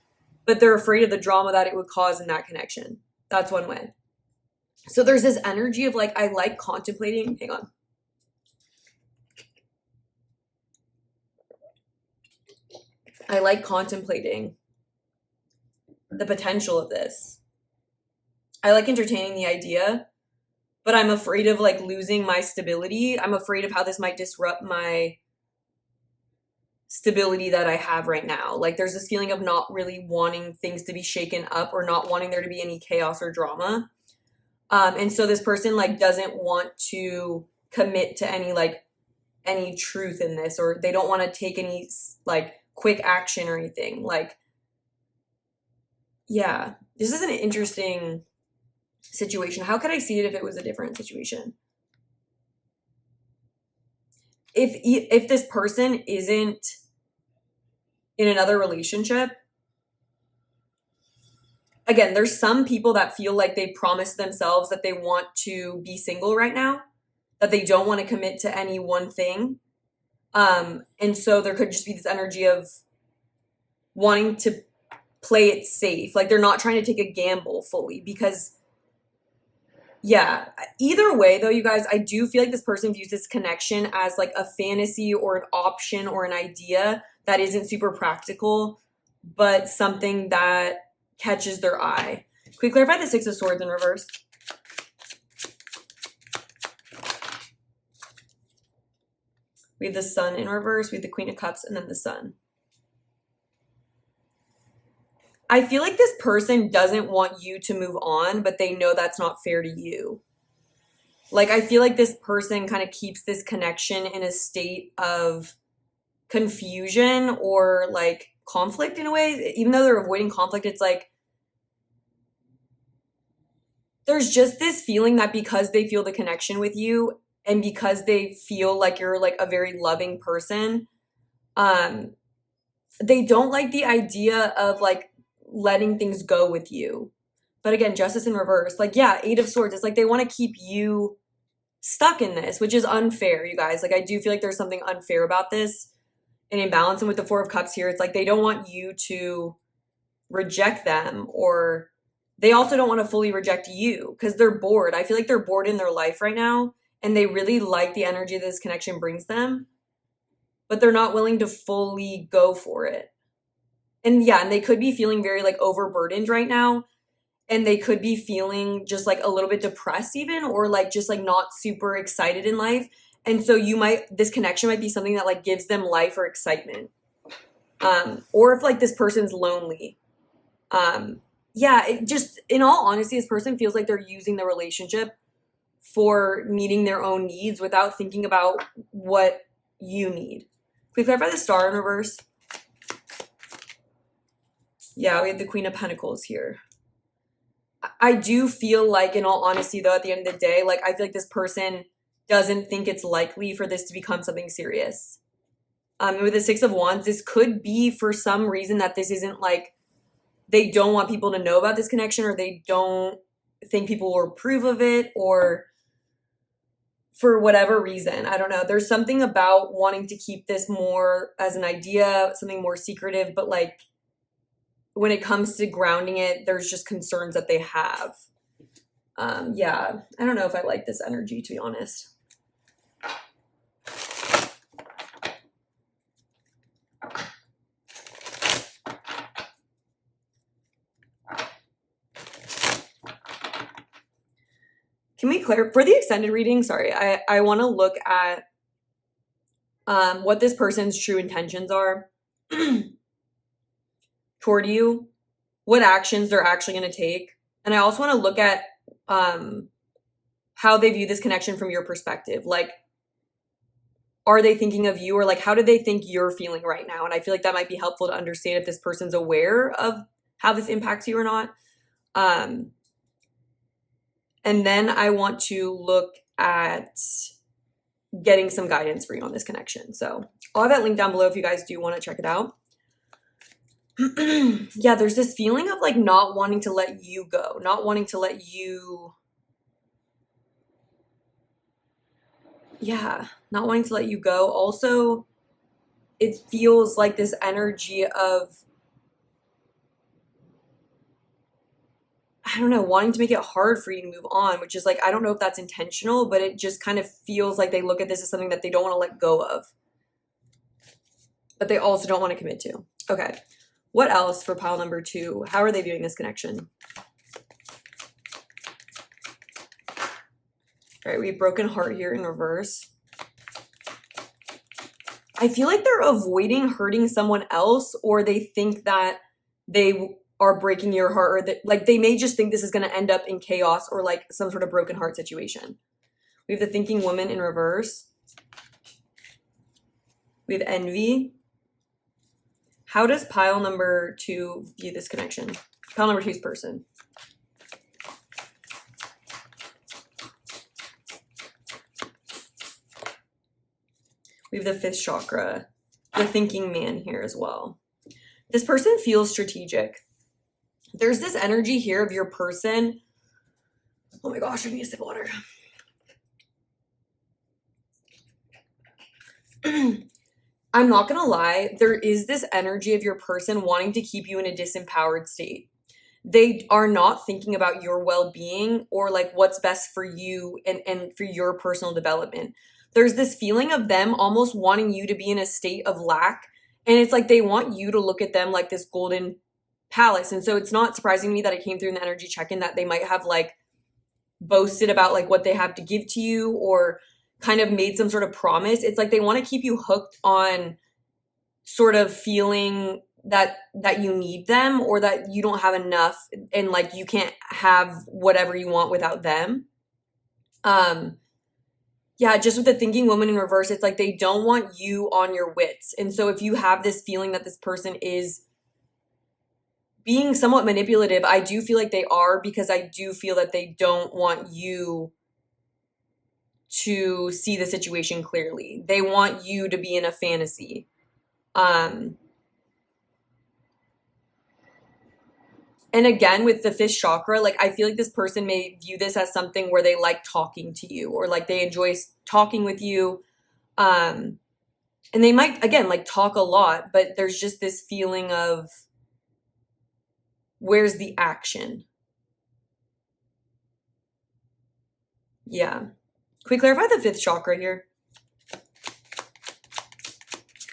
but they're afraid of the drama that it would cause in that connection. That's one way. So there's this energy of like, I like contemplating. Hang on. I like contemplating the potential of this. I like entertaining the idea, but I'm afraid of like losing my stability. I'm afraid of how this might disrupt my stability that I have right now. Like there's this feeling of not really wanting things to be shaken up, or not wanting there to be any chaos or drama. And so this person like doesn't want to commit to any truth in this, or they don't want to take any like quick action or anything. Like, yeah, this is an interesting situation. How could I see it if it was a different situation? If this person isn't in another relationship, again, there's some people that feel like they promised themselves that they want to be single right now, that they don't want to commit to any one thing. And so there could just be this energy of wanting to play it safe. Like they're not trying to take a gamble fully, because Yeah, either way though, you guys, I do feel like this person views this connection as like a fantasy or an option or an idea that isn't super practical, but something that catches their eye. Can we clarify the Six of Swords in reverse? We have the Sun in reverse, we have the Queen of Cups, and then the Sun. I feel like this person doesn't want you to move on, but they know that's not fair to you. Like, I feel like this person kind of keeps this connection in a state of confusion or like conflict in a way. Even though they're avoiding conflict, it's like there's just this feeling that because they feel the connection with you and because they feel like you're like a very loving person, they don't like the idea of like letting things go with you. But again, Justice in reverse, like, yeah, Eight of Swords, it's like they want to keep you stuck in this, which is unfair, you guys. Like, I do feel like there's something unfair about this and imbalance. And with the Four of Cups here, it's like they don't want you to reject them, or they also don't want to fully reject you because they're bored. I feel like they're bored in their life right now and they really like the energy this connection brings them, but they're not willing to fully go for it. And yeah, and they could be feeling very like overburdened right now, and they could be feeling just like a little bit depressed even, or like just like not super excited in life. And so this connection might be something that like gives them life or excitement. Or if like this person's lonely. Yeah, it just, in all honesty, this person feels like they're using the relationship for meeting their own needs without thinking about what you need. Can we clarify the Star in reverse? Yeah, we have the Queen of Pentacles here. I do feel like, in all honesty, though, at the end of the day, like, I feel like this person doesn't think it's likely for this to become something serious. With the Six of Wands, this could be for some reason that this isn't like, they don't want people to know about this connection, or they don't think people will approve of it, or for whatever reason. I don't know. There's something about wanting to keep this more as an idea, something more secretive, but like, when it comes to grounding it, there's just concerns that they have. Yeah, I don't know if I like this energy, to be honest. Can we clarify for the extended reading? Sorry, I want to look at what this person's true intentions are toward you, what actions they're actually going to take. And I also want to look at how they view this connection from your perspective. Like, are they thinking of you, or like, how do they think you're feeling right now? And I feel like that might be helpful to understand if this person's aware of how this impacts you or not. And then I want to look at getting some guidance for you on this connection. So I'll have that link down below if you guys do want to check it out. Yeah, there's this feeling of like not wanting to let you go, not wanting to let you, not wanting to let you go. Also, it feels like this energy of, I don't know, wanting to make it hard for you to move on, which is like, I don't know if that's intentional, but it just kind of feels like they look at this as something that they don't want to let go of, but they also don't want to commit to. Okay. What else for pile number 2? How are they viewing this connection? All right, we have broken heart here in reverse. I feel like they're avoiding hurting someone else, or they think that they are breaking your heart, or that like they may just think this is going to end up in chaos or like some sort of broken heart situation. We have the Thinking Woman in reverse. We have Envy. How does pile number 2 view this connection? Pile number 2's person. We have the 5th chakra, the Thinking Man here as well. This person feels strategic. There's this energy here of your person. Oh my gosh, I need a sip of water. I'm not gonna lie, there is this energy of your person wanting to keep you in a disempowered state. they are not thinking about your well-being or like what's best for you and for your personal development. There's this feeling of them almost wanting you to be in a state of lack. And it's like they want you to look at them like this golden palace. And so it's not surprising to me that it came through in the energy check-in that they might have like boasted about like what they have to give to you or kind of made some sort of promise. It's like they want to keep you hooked on sort of feeling that you need them or that you don't have enough and like you can't have whatever you want without them. Yeah, just with the thinking woman in reverse, it's like they don't want you on your wits. And so if you have this feeling that this person is being somewhat manipulative, I do feel like they are, because I do feel that they don't want you to see the situation clearly. They want you to be in a fantasy. And again, with the fifth chakra, like I feel like this person may view this as something where they like talking to you or like they enjoy talking with you. And they might, again, like talk a lot, but there's just this feeling of where's the action? Yeah. Can we clarify the fifth chakra here?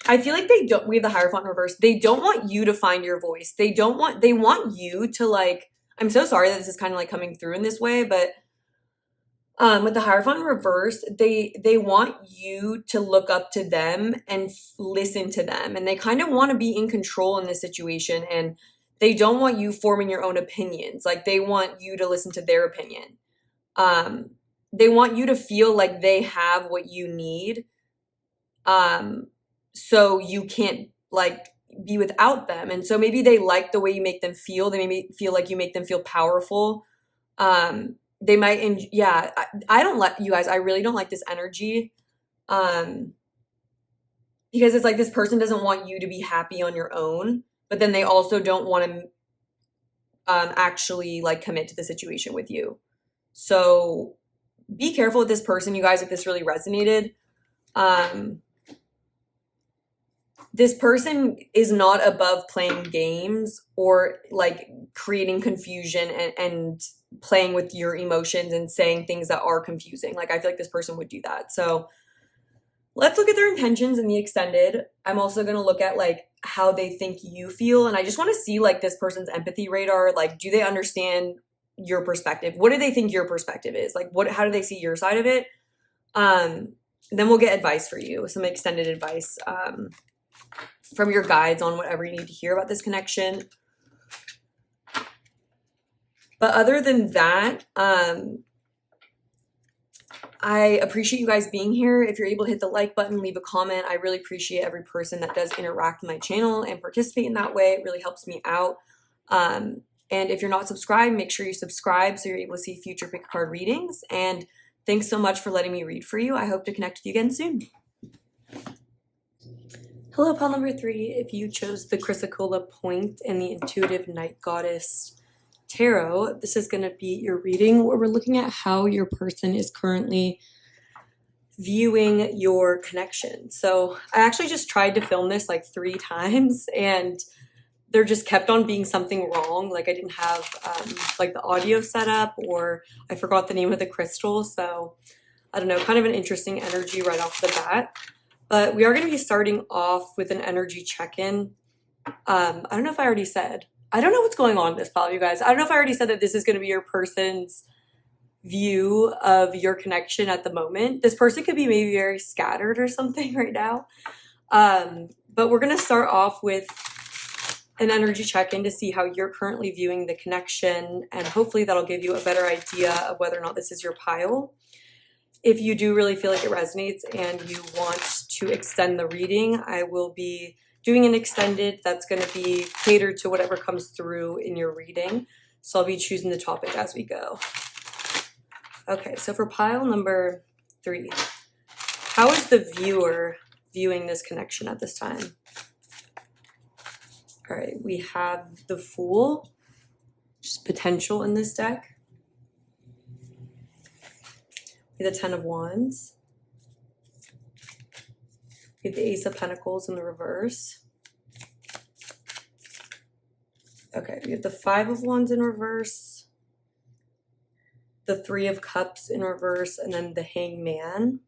I feel like they don't, we have the Hierophant in reverse. They don't want you to find your voice. They want you to like, I'm so sorry that this is kind of like coming through in this way, but with the Hierophant in reverse, they want you to look up to them and listen to them. And they kind of want to be in control in this situation. And they don't want you forming your own opinions. Like they want you to listen to their opinion. They want you to feel like they have what you need. So you can't like be without them. And so maybe they like the way you make them feel. They maybe feel like you make them feel powerful. They might, I don't like, you guys, I really don't like this energy. Because it's like this person doesn't want you to be happy on your own, but then they also don't want to actually like commit to the situation with you. So be careful with this person, you guys, if this really resonated. This person is not above playing games or like creating confusion and playing with your emotions and saying things that are confusing. Like I feel like this person would do that. So let's look at their intentions in the extended. I'm also going to look at like how they think you feel. And I just want to see like this person's empathy radar. Like, do they understand your perspective? What do they think your perspective is? Like how do they see your side of it? Then we'll get advice for you, some extended advice, from your guides on whatever you need to hear about this connection. But other than that, I appreciate you guys being here. If you're able to hit the like button, leave a comment. I really appreciate every person that does interact with my channel and participate in that way. It really helps me out. And if you're not subscribed, make sure you subscribe so you're able to see future pick a card readings. And thanks so much for letting me read for you. I hope to connect with you again soon. Hello, pile number 3. If you chose the Chrysocolla Point and the Intuitive Night Goddess Tarot, this is going to be your reading where we're looking at how your person is currently viewing your connection. So I actually just tried to film this like 3 times and there just kept on being something wrong. Like I didn't have like the audio set up, or I forgot the name of the crystal. So I don't know, kind of an interesting energy right off the bat. But we are going to be starting off with an energy check-in. I don't know if I already said. I don't know what's going on with this pile, you guys. I don't know if I already said that this is going to be your person's view of your connection at the moment. This person could be maybe very scattered or something right now. But we're going to start off with an energy check-in to see how you're currently viewing the connection. And hopefully that'll give you a better idea of whether or not this is your pile. If you do really feel like it resonates and you want to extend the reading, I will be doing an extended that's going to be catered to whatever comes through in your reading. So I'll be choosing the topic as we go. Okay, so for pile number 3, how is the viewer viewing this connection at this time? All right, we have the Fool, just potential in this deck. We have the 10 of Wands. We have the Ace of Pentacles in the reverse. Okay, we have the Five of Wands in reverse, the Three of Cups in reverse, and then the Hangman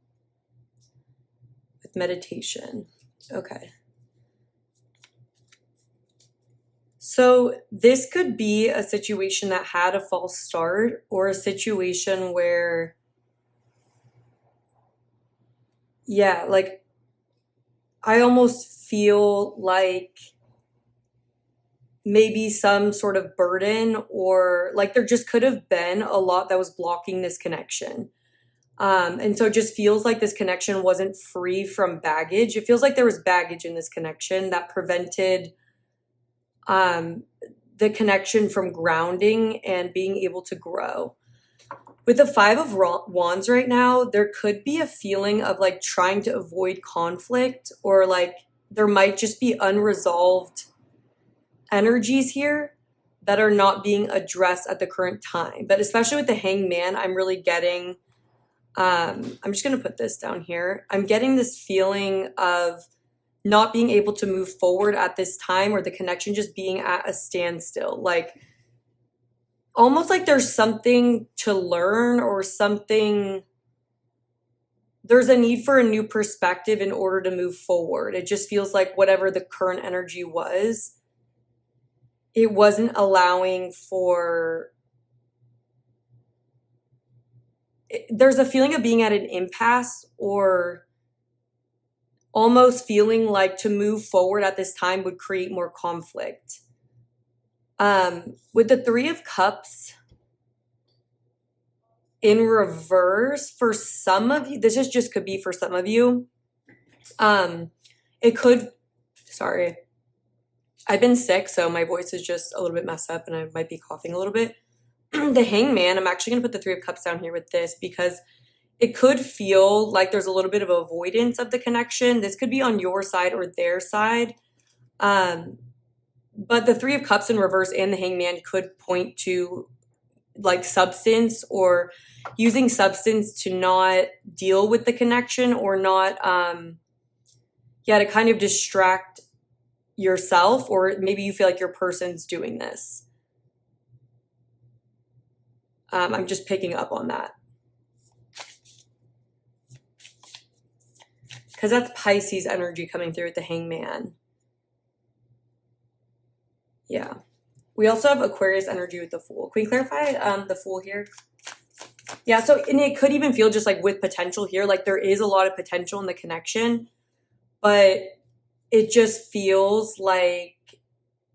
with meditation. Okay. So this could be a situation that had a false start, or a situation where, yeah, like I almost feel like maybe some sort of burden, or like there just could have been a lot that was blocking this connection. And so it just feels like this connection wasn't free from baggage. It feels like there was baggage in this connection that prevented the connection from grounding and being able to grow. With the Five of Wands right now, there could be a feeling of like trying to avoid conflict, or like there might just be unresolved energies here that are not being addressed at the current time. But especially with the Hangman, I'm really getting, I'm just going to put this down here. I'm getting this feeling of not being able to move forward at this time, or the connection just being at a standstill. Like almost like there's something to learn, or something, there's a need for a new perspective in order to move forward. It just feels like whatever the current energy was, it wasn't allowing for, there's a feeling of being at an impasse, or almost feeling like to move forward at this time would create more conflict. With the Three of Cups in reverse, for some of you, this is just could be for some of you. It could, sorry, I've been sick, so my voice is just a little bit messed up and I might be coughing a little bit. The Hangman, I'm actually going to put the Three of Cups down here with this, because it could feel like there's a little bit of avoidance of the connection. This could be on your side or their side. But the Three of Cups in reverse and the Hangman could point to like substance, or using substance to not deal with the connection, or not, to kind of distract yourself, or maybe you feel like your person's doing this. I'm just picking up on that. Because that's Pisces energy coming through with the Hangman. Yeah. We also have Aquarius energy with the Fool. Can we clarify the Fool here? Yeah, so, and it could even feel just like with potential here, like there is a lot of potential in the connection, but it just feels like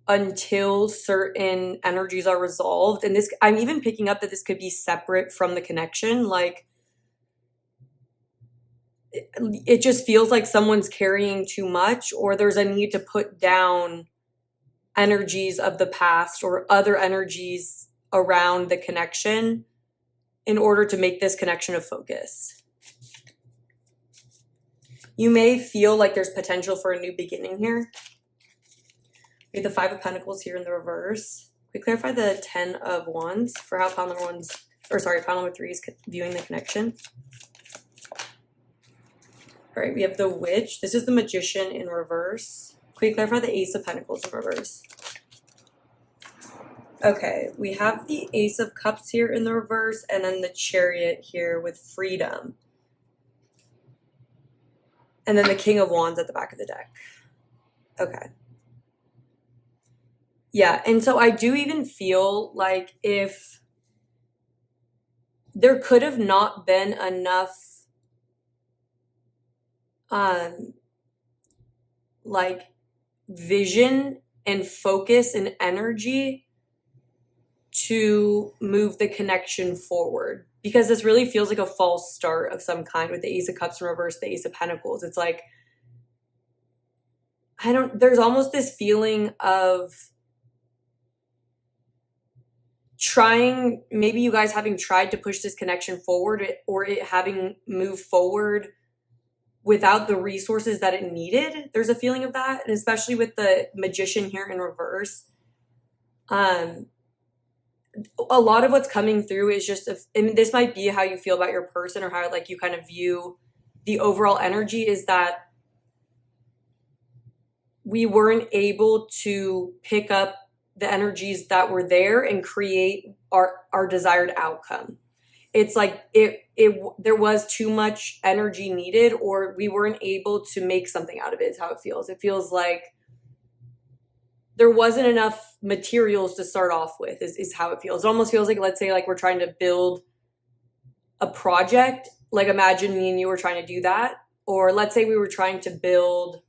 until certain energies are resolved, and this, I'm even picking up that this could be separate from the connection, like it just feels like someone's carrying too much, or there's a need to put down energies of the past or other energies around the connection in order to make this connection a focus. You may feel like there's potential for a new beginning here. We have the Five of Pentacles here in the reverse. We clarify the 10 of Wands for how pile number 3 is viewing the connection. All right, we have the Witch. This is the Magician in reverse. Can we clarify the Ace of Pentacles in reverse? Okay, we have the Ace of Cups here in the reverse, and then the Chariot here with freedom. And then the King of Wands at the back of the deck. Okay. Yeah, and so I do even feel like if there could have not been enough like vision and focus and energy to move the connection forward, because this really feels like a false start of some kind with the Ace of Cups in reverse, the Ace of Pentacles. It's like, there's almost this feeling of trying, maybe you guys having tried to push this connection forward, or it having moved forward without the resources that it needed. There's a feeling of that, and especially with the Magician here in reverse. A lot of what's coming through is just, and this might be how you feel about your person, or how like you kind of view the overall energy, is that we weren't able to pick up the energies that were there and create our desired outcome. It's like there was too much energy needed, or we weren't able to make something out of it, is how it feels. It feels like there wasn't enough materials to start off with, is how it feels. It almost feels like, let's say, like we're trying to build a project. Like imagine me and you were trying to do that. Or let's say we were trying to build,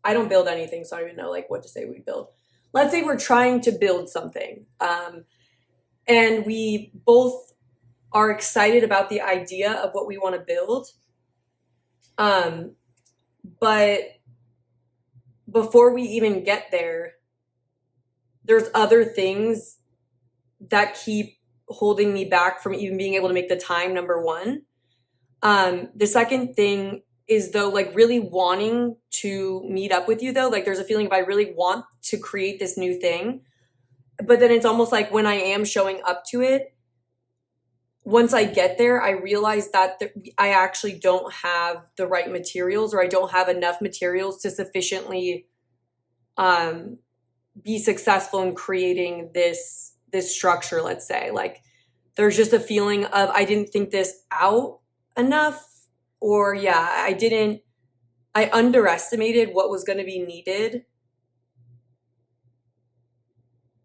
I don't build anything, so I don't even know like what to say we build. Let's say we're trying to build something. And we both are excited about the idea of what we want to build. But before we even get there, there's other things that keep holding me back from even being able to make the time, number one. The second thing is, though, like really wanting to meet up with you, though. Like there's a feeling of I really want to create this new thing. But then it's almost like when I am showing up to it, once I get there, I realize that I actually don't have the right materials, or I don't have enough materials to sufficiently be successful in creating this structure, let's say. Like there's just a feeling of I didn't think this out enough, or I underestimated what was going to be needed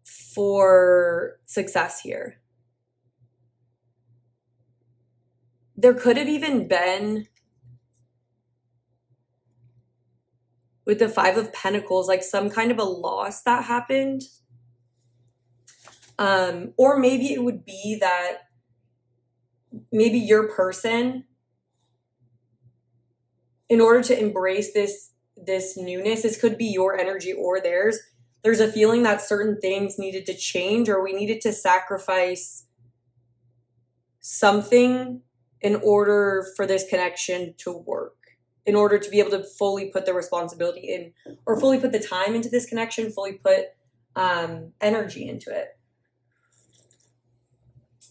for success here. There could have even been, with the Five of Pentacles, like some kind of a loss that happened. Or maybe it would be that maybe your person, in order to embrace this newness, this could be your energy or theirs, there's a feeling that certain things needed to change, or we needed to sacrifice something in order for this connection to work, in order to be able to fully put the responsibility in, or fully put the time into this connection, fully put energy into it.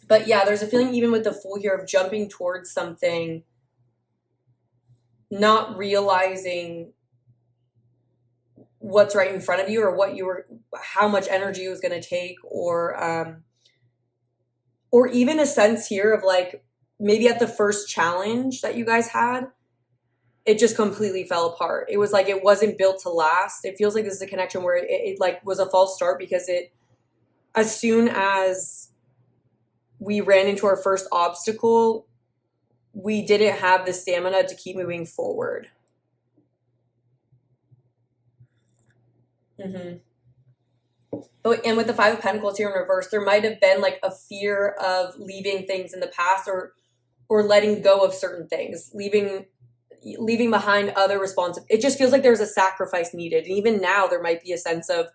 But yeah, there's a feeling even with the Fool here of jumping towards something, not realizing what's right in front of you, or how much energy it was going to take, or even a sense here of like, maybe at the first challenge that you guys had, it just completely fell apart. It was like it wasn't built to last. It feels like this is a connection where it like was a false start, because as soon as we ran into our first obstacle, we didn't have the stamina to keep moving forward. And with the Five of Pentacles here in reverse, there might have been like a fear of leaving things in the past, or letting go of certain things, leaving behind other it just feels like there's a sacrifice needed. And even now there might be a sense of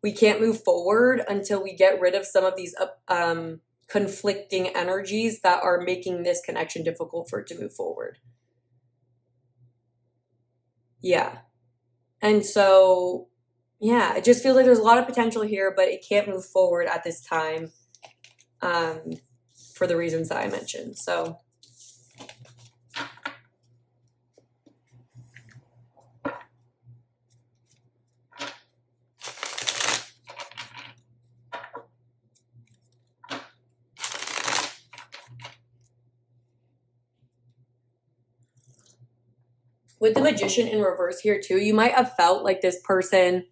we can't move forward until we get rid of some of these conflicting energies that are making this connection difficult for it to move forward. Yeah. And so, yeah, it just feels like there's a lot of potential here, but it can't move forward at this time for the reasons that I mentioned. So with the Magician in reverse here too, you might have felt like this person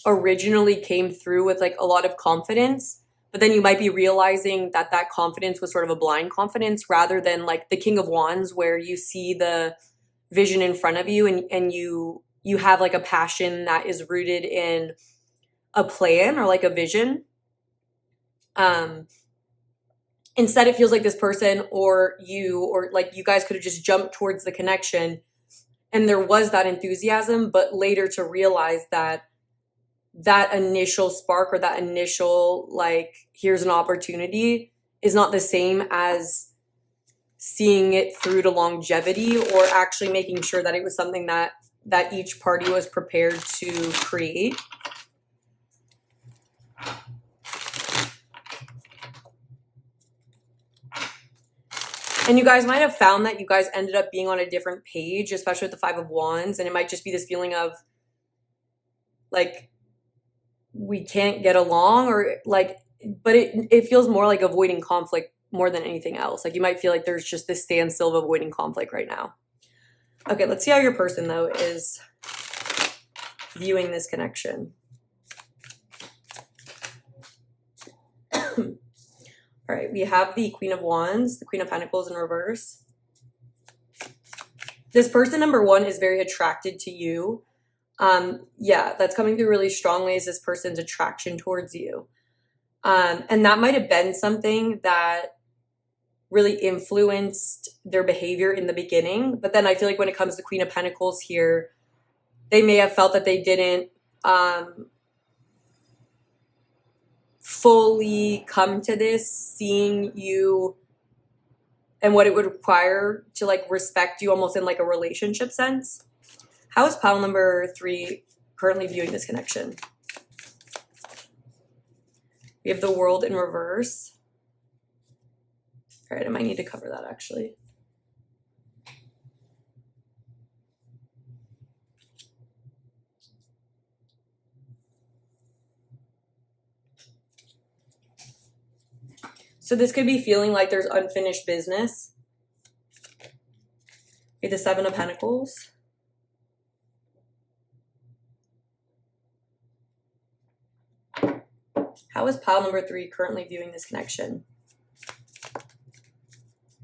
originally came through with like a lot of confidence, but then you might be realizing that confidence was sort of a blind confidence, rather than like the King of Wands, where you see the vision in front of you, and you have like a passion that is rooted in a plan or like a vision. Instead, it feels like this person or like you guys could have just jumped towards the connection, and there was that enthusiasm, but later to realize that initial spark, or that initial like here's an opportunity, is not the same as seeing it through to longevity, or actually making sure that it was something that each party was prepared to create. And you guys might have found that you guys ended up being on a different page, especially with the Five of Wands. And it might just be this feeling of like we can't get along, or like, but it feels more like avoiding conflict more than anything else. Like you might feel like there's just this standstill of avoiding conflict right now. Okay, let's see how your person though is viewing this connection. All right, we have the Queen of Wands, the Queen of Pentacles in reverse. This person, number one, is very attracted to you. Yeah, that's coming through really strongly, is this person's attraction towards you. And that might have been something that really influenced their behavior in the beginning. But then I feel like when it comes to Queen of Pentacles here, they may have felt that they didn't fully come to this, seeing you and what it would require to like respect you almost in like a relationship sense. How is pile number 3 currently viewing this connection? We have the World in reverse. All right, I might need to cover that actually. So this could be feeling like there's unfinished business. We have the Seven of Pentacles. How is pile number 3 currently viewing this connection?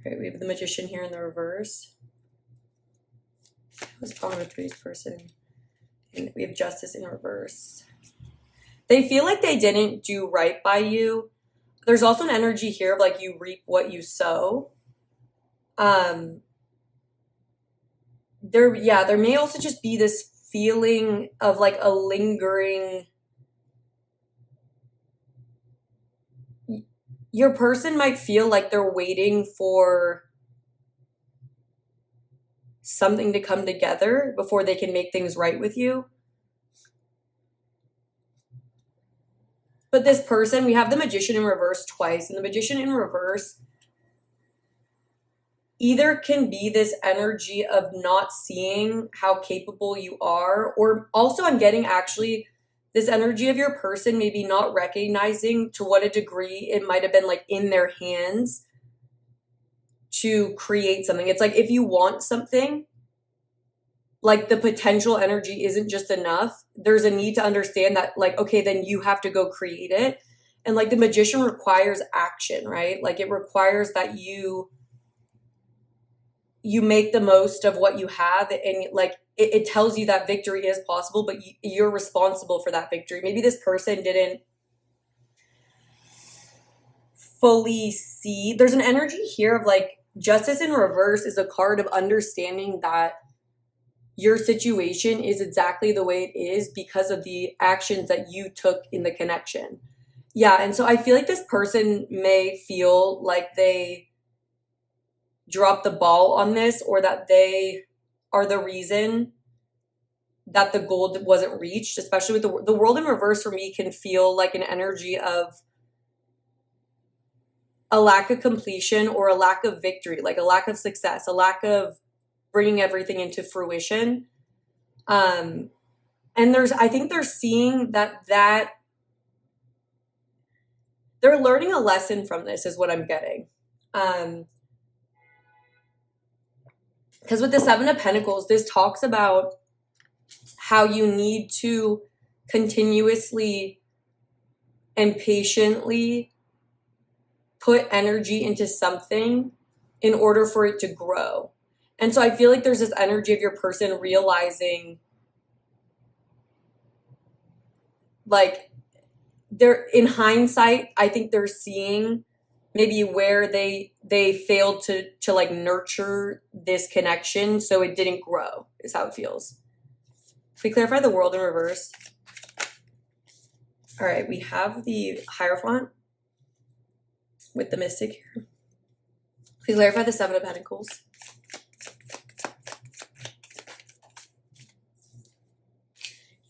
Okay, we have the Magician here in the reverse. How is pile number 3's person? And we have Justice in reverse. They feel like they didn't do right by you. There's also an energy here of like you reap what you sow. There may also just be this feeling of like a lingering. Your person might feel like they're waiting for something to come together before they can make things right with you. But this person, we have the Magician in reverse twice, and the Magician in reverse either can be this energy of not seeing how capable you are, or also I'm getting actually this energy of your person maybe not recognizing to what a degree it might have been like in their hands to create something. It's like if you want something, like the potential energy isn't just enough. There's a need to understand that like, okay, then you have to go create it. And like the Magician requires action, right? Like it requires that you make the most of what you have, and like it tells you that victory is possible, but you're responsible for that victory. Maybe this person didn't fully see. There's an energy here of like Justice in reverse is a card of understanding that your situation is exactly the way it is because of the actions that you took in the connection. Yeah, and so I feel like this person may feel like they dropped the ball on this, or that they are the reason that the goal wasn't reached, especially with the World in reverse for me can feel like an energy of a lack of completion or a lack of victory, like a lack of success, a lack of bringing everything into fruition. And I think they're seeing that they're learning a lesson from this is what I'm getting. Because with the Seven of Pentacles, this talks about how you need to continuously and patiently put energy into something in order for it to grow. And so I feel like there's this energy of your person realizing like they're in hindsight, I think they're seeing maybe where they failed to like nurture this connection, so it didn't grow, is how it feels. Can we clarify the World in reverse? All right, we have the Hierophant with the Mystic here. Please clarify the Seven of Pentacles.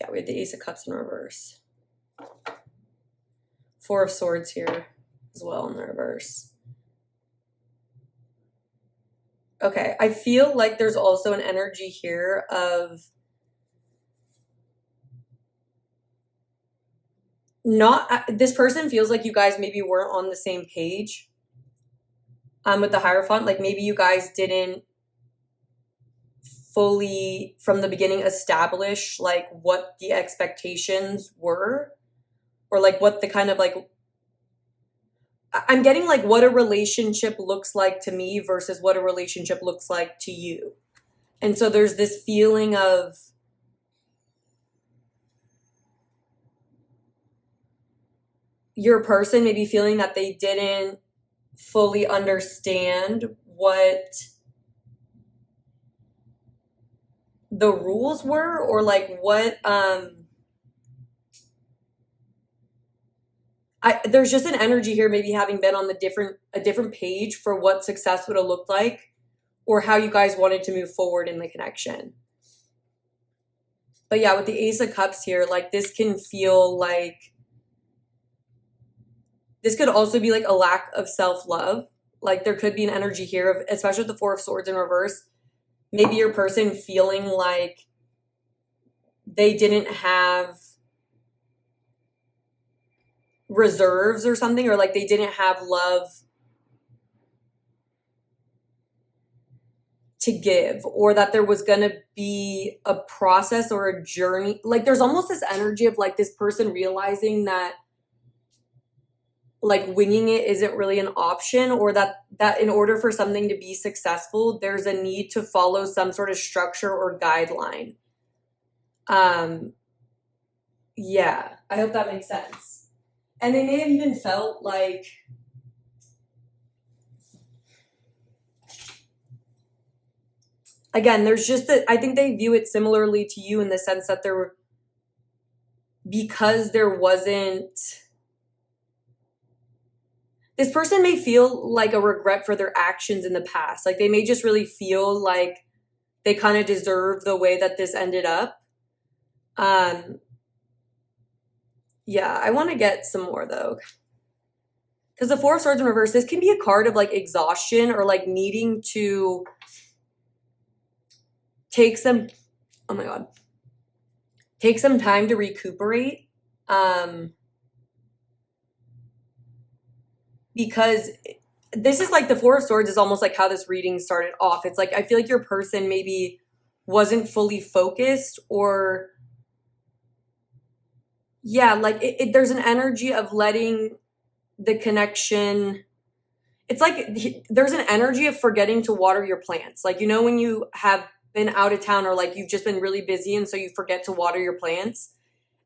Yeah, we have the Ace of Cups in reverse. Four of Swords here as well in the reverse. Okay, I feel like there's also an energy here of this person feels like you guys maybe weren't on the same page with the Hierophant. Like maybe you guys didn't fully from the beginning establish like what the expectations were, or like what the kind of like, I'm getting like what a relationship looks like to me versus what a relationship looks like to you. And so there's this feeling of your person maybe feeling that they didn't fully understand what the rules were, or like what there's just an energy here, maybe having been on a different page for what success would have looked like, or how you guys wanted to move forward in the connection. But yeah, with the Ace of Cups here, like this can feel like, this could also be like a lack of self-love. Like there could be an energy here of, especially with the Four of Swords in reverse, maybe your person feeling like they didn't have reserves or something, or like they didn't have love to give, or that there was going to be a process or a journey. Like there's almost this energy of like this person realizing that like winging it isn't really an option, or that in order for something to be successful, there's a need to follow some sort of structure or guideline. Yeah, I hope that makes sense. And they may have even felt like, again, there's just that, I think they view it similarly to you in the sense that because there wasn't, this person may feel like a regret for their actions in the past. Like they may just really feel like they kind of deserve the way that this ended up. Yeah, I want to get some more though. Because the Four of Swords in reverse, this can be a card of like exhaustion, or like needing to take some time to recuperate. Because this is like the Four of Swords is almost like how this reading started off. It's like, I feel like your person maybe wasn't fully focused, or yeah, like there's an energy of letting the connection, it's like there's an energy of forgetting to water your plants. Like, you know, when you have been out of town, or like you've just been really busy and so you forget to water your plants,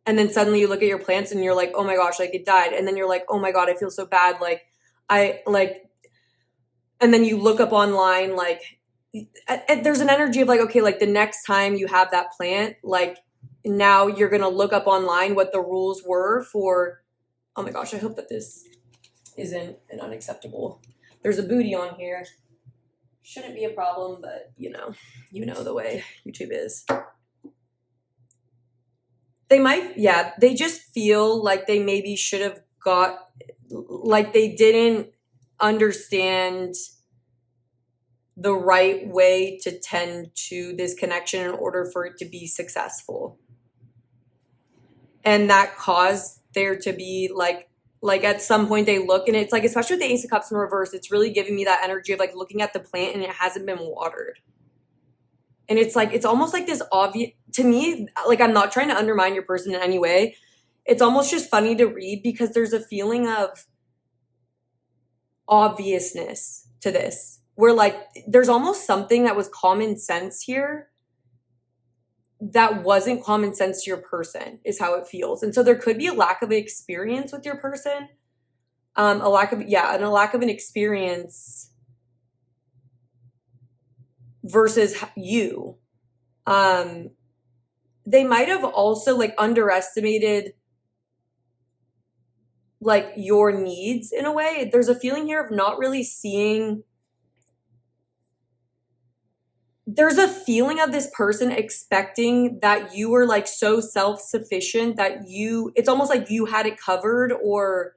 and then suddenly you look at your plants and you're like, oh my gosh, like it died. And then you're like, oh my God, I feel so bad. Like and then you look up online, like there's an energy of like, okay, like the next time you have that plant, like now you're going to look up online what the rules were for, oh my gosh, I hope that this isn't an unacceptable. There's a booty on here. Shouldn't be a problem, but you know the way YouTube is. They might, yeah, they just feel like they maybe should have like they didn't understand the right way to tend to this connection in order for it to be successful. And that caused there to be like at some point they look, and it's like, especially with the Ace of Cups in reverse, it's really giving me that energy of like looking at the plant and it hasn't been watered. And it's like, it's almost like this obvious, to me, like I'm not trying to undermine your person in any way. It's almost just funny to read because there's a feeling of obviousness to this, where like there's almost something that was common sense here that wasn't common sense to your person, is how it feels. And so there could be a lack of experience with your person, a lack of an experience versus you. They might have also like underestimated like your needs in a way. There's a feeling here of not really seeing. There's a feeling of this person expecting that you were like so self-sufficient that it's almost like you had it covered, or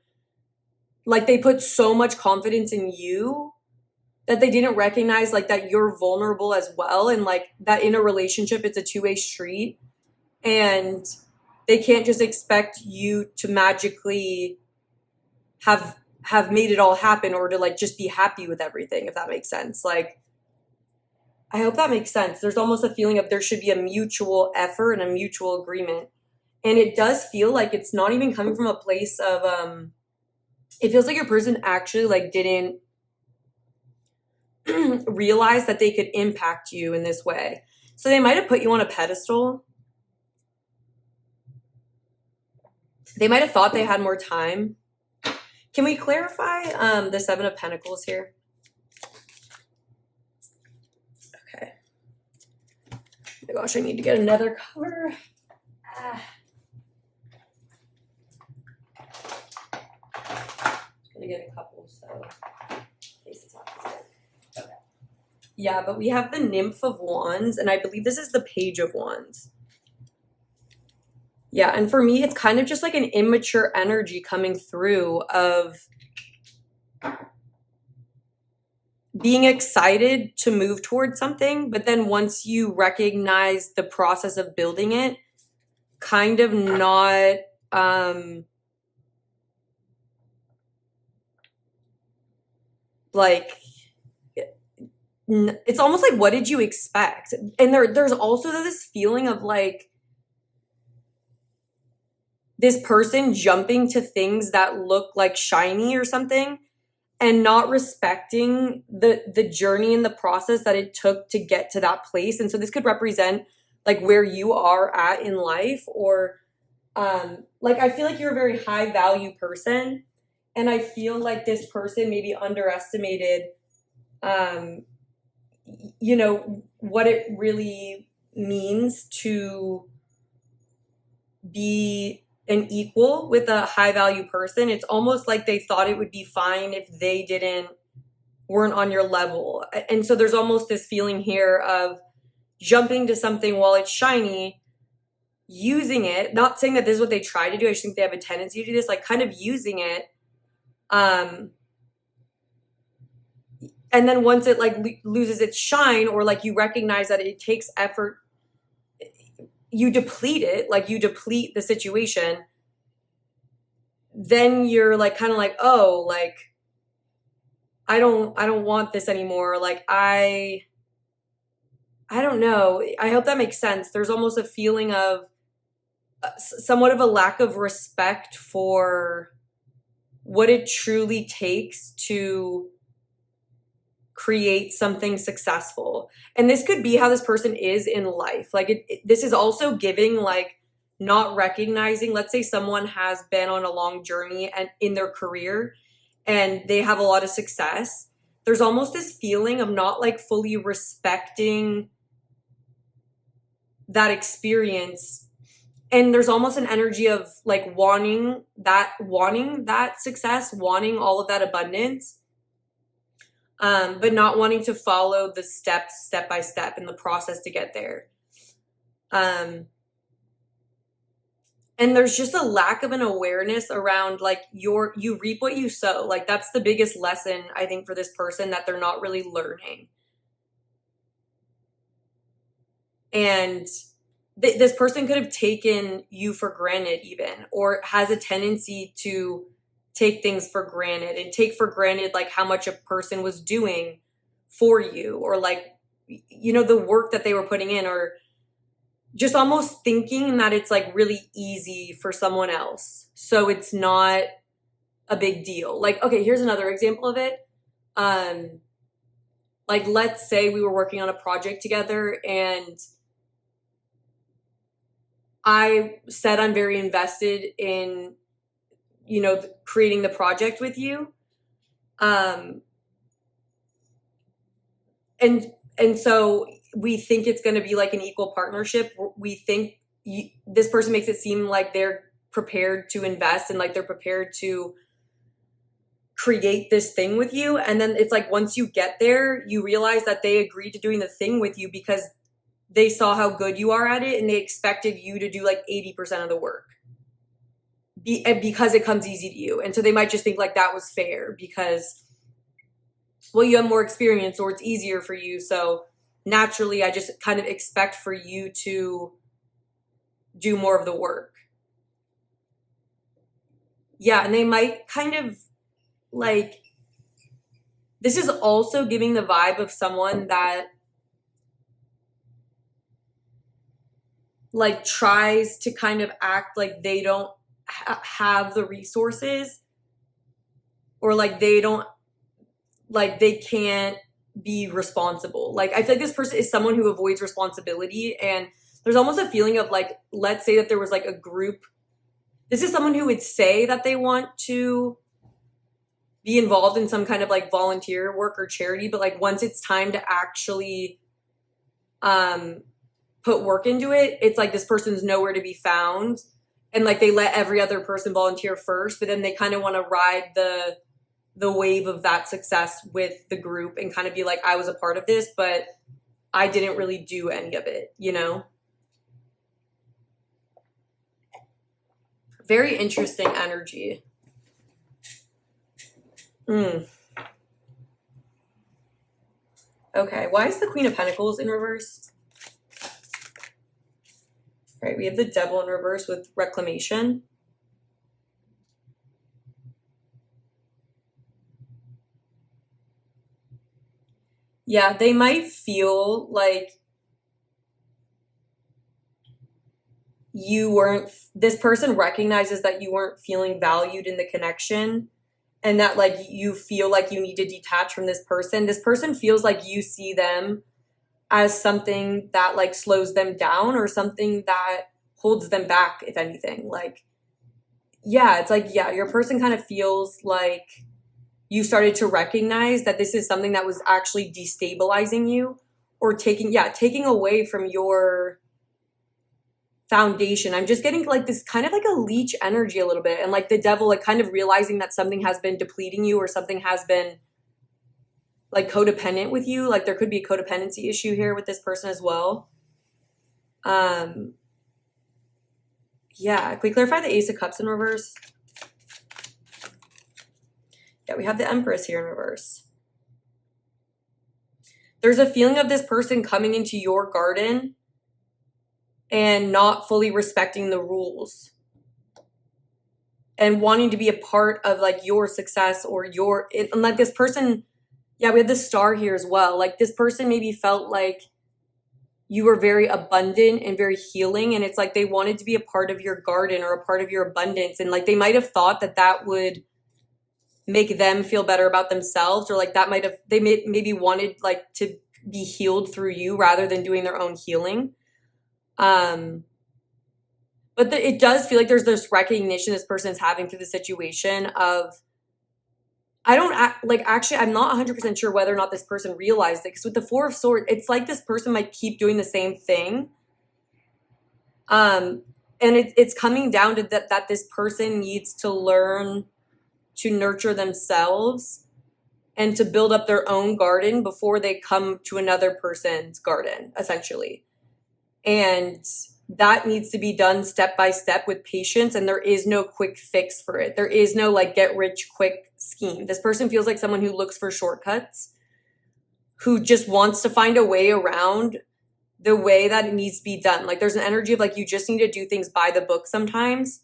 like they put so much confidence in you that they didn't recognize like that you're vulnerable as well, and like that in a relationship it's a two-way street, and they can't just expect you to magically have made it all happen, or to like just be happy with everything, if that makes sense. Like, I hope that makes sense. There's almost a feeling of there should be a mutual effort and a mutual agreement. And it does feel like it's not even coming from a place of, it feels like your person actually like didn't realize that they could impact you in this way. So they might have put you on a pedestal. They might have thought they had more time. Can we clarify the Seven of Pentacles here? Okay. Oh my gosh, I need to get another cover. I'm gonna get a couple, so in case it's not good. Okay. Yeah, but we have the Nymph of Wands, and I believe this is the Page of Wands. Yeah, and for me, it's kind of just like an immature energy coming through of being excited to move towards something, but then once you recognize the process of building it, kind of not, like, it's almost like, what did you expect? And there's also this feeling of like, this person jumping to things that look like shiny or something and not respecting the journey and the process that it took to get to that place. And so this could represent like where you are at in life, or like, I feel like you're a very high value person, and I feel like this person maybe underestimated you know, what it really means to be an equal with a high value person. It's almost like they thought it would be fine if they weren't on your level. And so there's almost this feeling here of jumping to something while it's shiny, using it, not saying that this is what they try to do, I just think they have a tendency to do this, like kind of using it, and then once it like loses its shine, or like you recognize that it takes effort, you deplete it, like you deplete the situation, then you're like kind of like, oh, like I don't want this anymore. Like I don't know. I hope that makes sense. There's almost a feeling of somewhat of a lack of respect for what it truly takes to create something successful. And this could be how this person is in life. Like this is also giving like not recognizing, let's say someone has been on a long journey and in their career and they have a lot of success. There's almost this feeling of not like fully respecting that experience. And there's almost an energy of like wanting that success, wanting all of that abundance, but not wanting to follow the steps step by step in the process to get there. And there's just a lack of an awareness around like you reap what you sow. Like that's the biggest lesson I think for this person that they're not really learning. And this person could have taken you for granted even, or has a tendency to take things for granted and take for granted like how much a person was doing for you, or like, you know, the work that they were putting in, or just almost thinking that it's like really easy for someone else, so it's not a big deal. Like, okay, here's another example of it. Like let's say we were working on a project together and I said I'm very invested in, you know, creating the project with you. And so we think it's going to be like an equal partnership. We think this person makes it seem like they're prepared to invest and like they're prepared to create this thing with you. And then it's like, once you get there, you realize that they agreed to doing the thing with you because they saw how good you are at it and they expected you to do like 80% of the work because it comes easy to you. And so they might just think like that was fair because, well, you have more experience or it's easier for you. So naturally, I just kind of expect for you to do more of the work. Yeah, and they might kind of like, this is also giving the vibe of someone that like tries to kind of act like they don't have the resources, or like they don't, like they can't be responsible. Like I feel like this person is someone who avoids responsibility, and there's almost a feeling of like, let's say that there was like a group. This is someone who would say that they want to be involved in some kind of like volunteer work or charity, but like once it's time to actually put work into it, it's like this person's nowhere to be found, and like they let every other person volunteer first, but then they kind of want to ride the wave of that success with the group and kind of be like, I was a part of this, but I didn't really do any of it, you know? Very interesting energy. Okay, why is the Queen of Pentacles in reverse? All right, we have the Devil in reverse with reclamation. Yeah, they might feel like this person recognizes that you weren't feeling valued in the connection, and that like you feel like you need to detach from this person. This person feels like you see them as something that like slows them down, or something that holds them back, if anything. Like, yeah, it's like, yeah, your person kind of feels like you started to recognize that this is something that was actually destabilizing you, or taking away from your foundation. I'm just getting like this kind of like a leech energy a little bit, and like the Devil, like kind of realizing that something has been depleting you, or something has been like codependent with you. Like there could be a codependency issue here with this person as well. Yeah, can we clarify the Ace of Cups in reverse? Yeah, we have the Empress here in reverse. There's a feeling of this person coming into your garden and not fully respecting the rules, and wanting to be a part of like your success, or and like this person, yeah, we have the Star here as well. Like this person maybe felt like you were very abundant and very healing, and it's like they wanted to be a part of your garden or a part of your abundance, and like they might have thought that that would make them feel better about themselves, or like that might have, maybe wanted like to be healed through you rather than doing their own healing. But it does feel like there's this recognition this person's having through the situation of, actually, I'm not 100% sure whether or not this person realized it, because with the Four of Swords, it's like this person might keep doing the same thing. And it's coming down to that this person needs to learn to nurture themselves and to build up their own garden before they come to another person's garden, essentially. And that needs to be done step by step with patience, and there is no quick fix for it. There is no like get rich quick scheme. This person feels like someone who looks for shortcuts, who just wants to find a way around the way that it needs to be done. Like there's an energy of like you just need to do things by the book sometimes,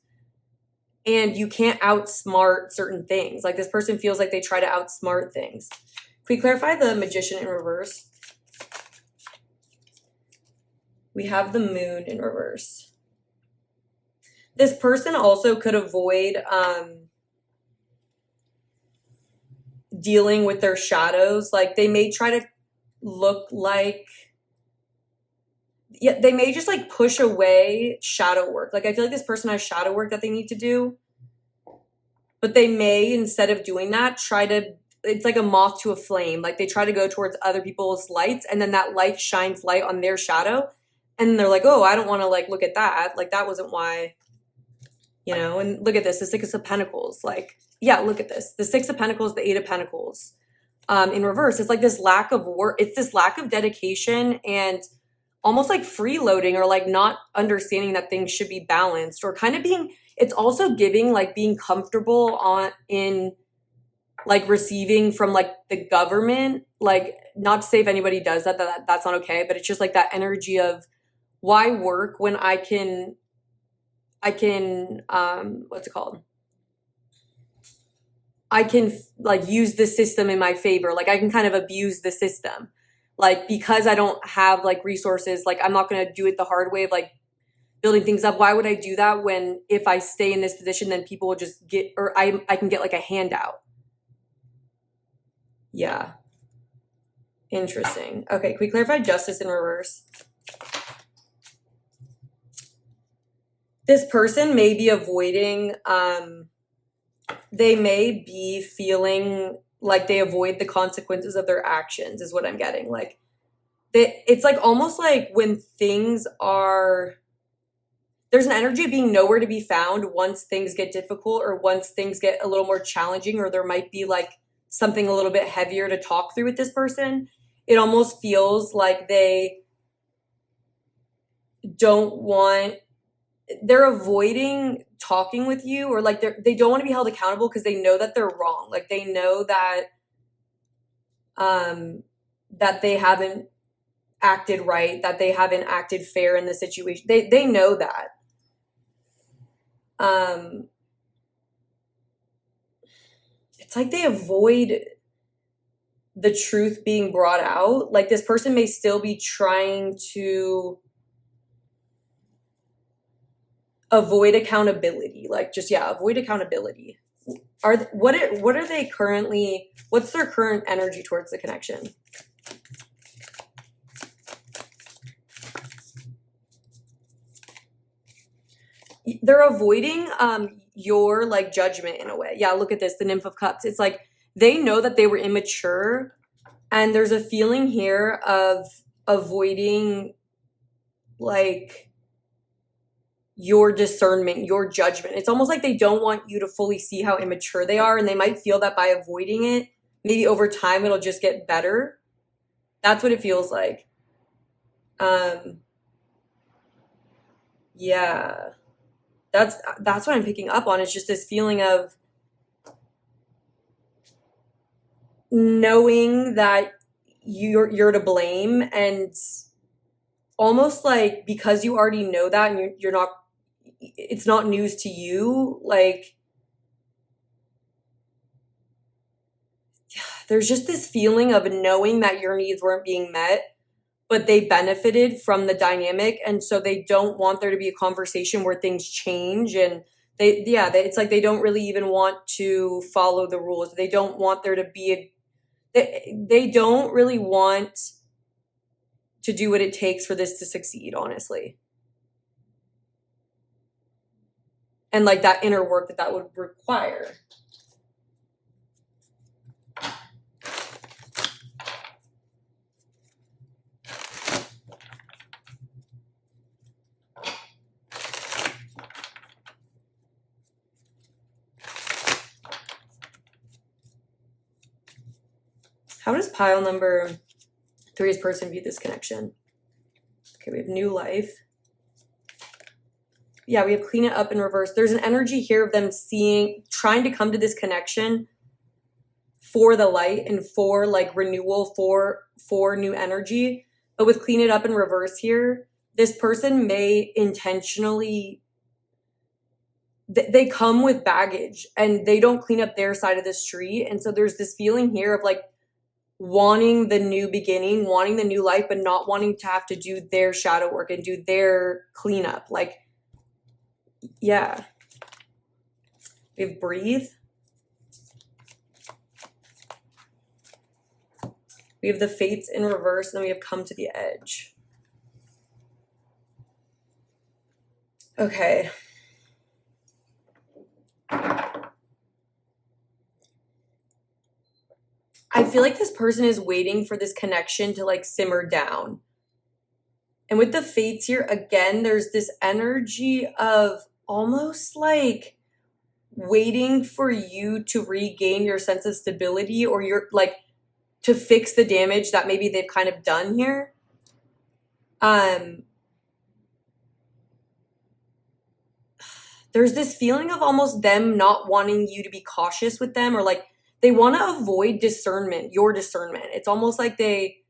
and you can't outsmart certain things. Like this person feels like they try to outsmart things. Can we clarify the Magician in reverse? We have the Moon in reverse. This person also could avoid dealing with their shadows. Like they may try to look like, yeah, they may just like push away shadow work. Like I feel like this person has shadow work that they need to do, but they may, instead of doing that, it's like a moth to a flame. Like they try to go towards other people's lights, and then that light shines light on their shadow, and they're like, oh, I don't want to like look at that. Like that wasn't why, you know. And look at this, the Six of Pentacles. Like, yeah, look at this, the Six of Pentacles, the Eight of Pentacles in reverse. It's like this lack of work. It's this lack of dedication, and almost like freeloading, or like not understanding that things should be balanced, or kind of being, it's also giving like being comfortable in like receiving from like the government. Like, not to say if anybody does that's not okay, but it's just like that energy of, why work when I can what's it called, I can like use the system in my favor. Like I can kind of abuse the system. Like because I don't have like resources, like I'm not going to do it the hard way of like building things up. Why would I do that when if I stay in this position, then people will just get, or I can get like a handout. Yeah. Interesting. Okay, can we clarify justice in reverse? This person may be avoiding, they may be feeling like they avoid the consequences of their actions is what I'm getting. Like it's like almost like when things are, there's an energy of being nowhere to be found once things get difficult or once things get a little more challenging, or there might be like something a little bit heavier to talk through with this person. It almost feels like they don't want, they're avoiding talking with you, or like they don't want to be held accountable because they know that they're wrong. Like they know that that they haven't acted right, that they haven't acted fair in the situation. They know that. It's like they avoid the truth being brought out. Like this person may still be trying to avoid accountability. Like just, yeah, avoid accountability. What are they currently, what's their current energy towards the connection? They're avoiding your like judgment in a way. Yeah, look at this, the Nymph of Cups. It's like they know that they were immature, and there's a feeling here of avoiding like your discernment, your judgment. It's almost like they don't want you to fully see how immature they are, and they might feel that by avoiding it, maybe over time it'll just get better. That's what it feels like. Yeah. That's what I'm picking up on. It's just this feeling of knowing that you're to blame, and almost like because you already know that and you're not, it's not news to you. Like there's just this feeling of knowing that your needs weren't being met, but they benefited from the dynamic, and so they don't want there to be a conversation where things change, and it's like they don't really even want to follow the rules. They don't want there to be they don't really want to do what it takes for this to succeed, honestly. And like that inner work that would require. How does pile number 3's person view this connection? Okay, we have new life. Yeah, we have clean it up in reverse. There's an energy here of them trying to come to this connection for the light and for like renewal, for new energy. But with clean it up in reverse here, this person may intentionally, they come with baggage and they don't clean up their side of the street. And so there's this feeling here of like wanting the new beginning, wanting the new life, but not wanting to have to do their shadow work and do their cleanup. Like, yeah. We have breathe. We have the fates in reverse, and then we have come to the edge. Okay. I feel like this person is waiting for this connection to like simmer down. And with the fates here, again, there's this energy of almost like waiting for you to regain your sense of stability, or you're like to fix the damage that maybe they've kind of done here. There's this feeling of almost them not wanting you to be cautious with them, or like they want to avoid discernment, your discernment. It's almost like they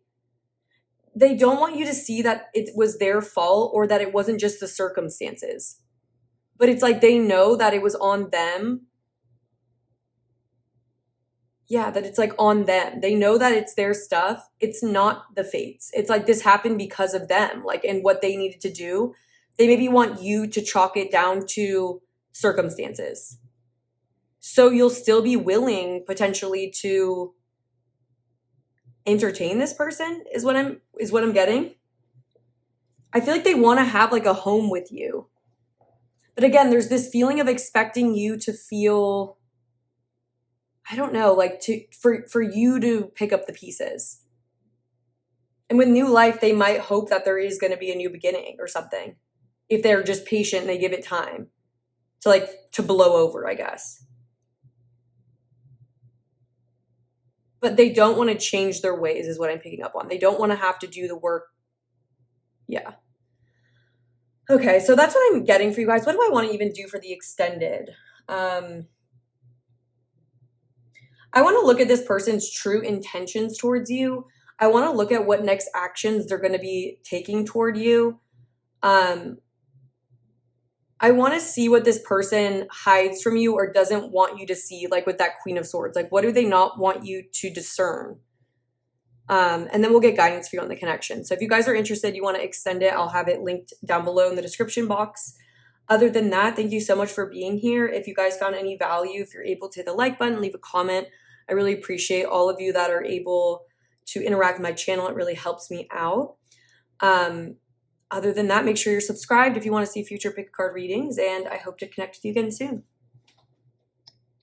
don't want you to see that it was their fault or that it wasn't just the circumstances. But it's like they know that it was on them. Yeah, that it's like on them. They know that it's their stuff. It's not the fates. It's like this happened because of them, like, and what they needed to do. They maybe want you to chalk it down to circumstances. So you'll still be willing potentially to entertain this person is what I'm getting. I feel like they want to have like a home with you. But again, there's this feeling of expecting you to feel, I don't know, like for you to pick up the pieces. And with new life, they might hope that there is going to be a new beginning or something. If they're just patient and they give it time to blow over, I guess. But they don't want to change their ways is what I'm picking up on. They don't want to have to do the work. Yeah. Okay, so that's what I'm getting for you guys. What do I want to even do for the extended? I want to look at this person's true intentions towards you. I want to look at what next actions they're going to be taking toward you. I want to see what this person hides from you or doesn't want you to see, like with that Queen of Swords. Like, what do they not want you to discern? And then we'll get guidance for you on the connection. So if you guys are interested, you want to extend it, I'll have it linked down below in the description box. Other than that, thank you so much for being here. If you guys found any value, if you're able to hit the like button, leave a comment. I really appreciate all of you that are able to interact with my channel. It really helps me out. Other than that, make sure you're subscribed if you want to see future pick a card readings, and I hope to connect with you again soon.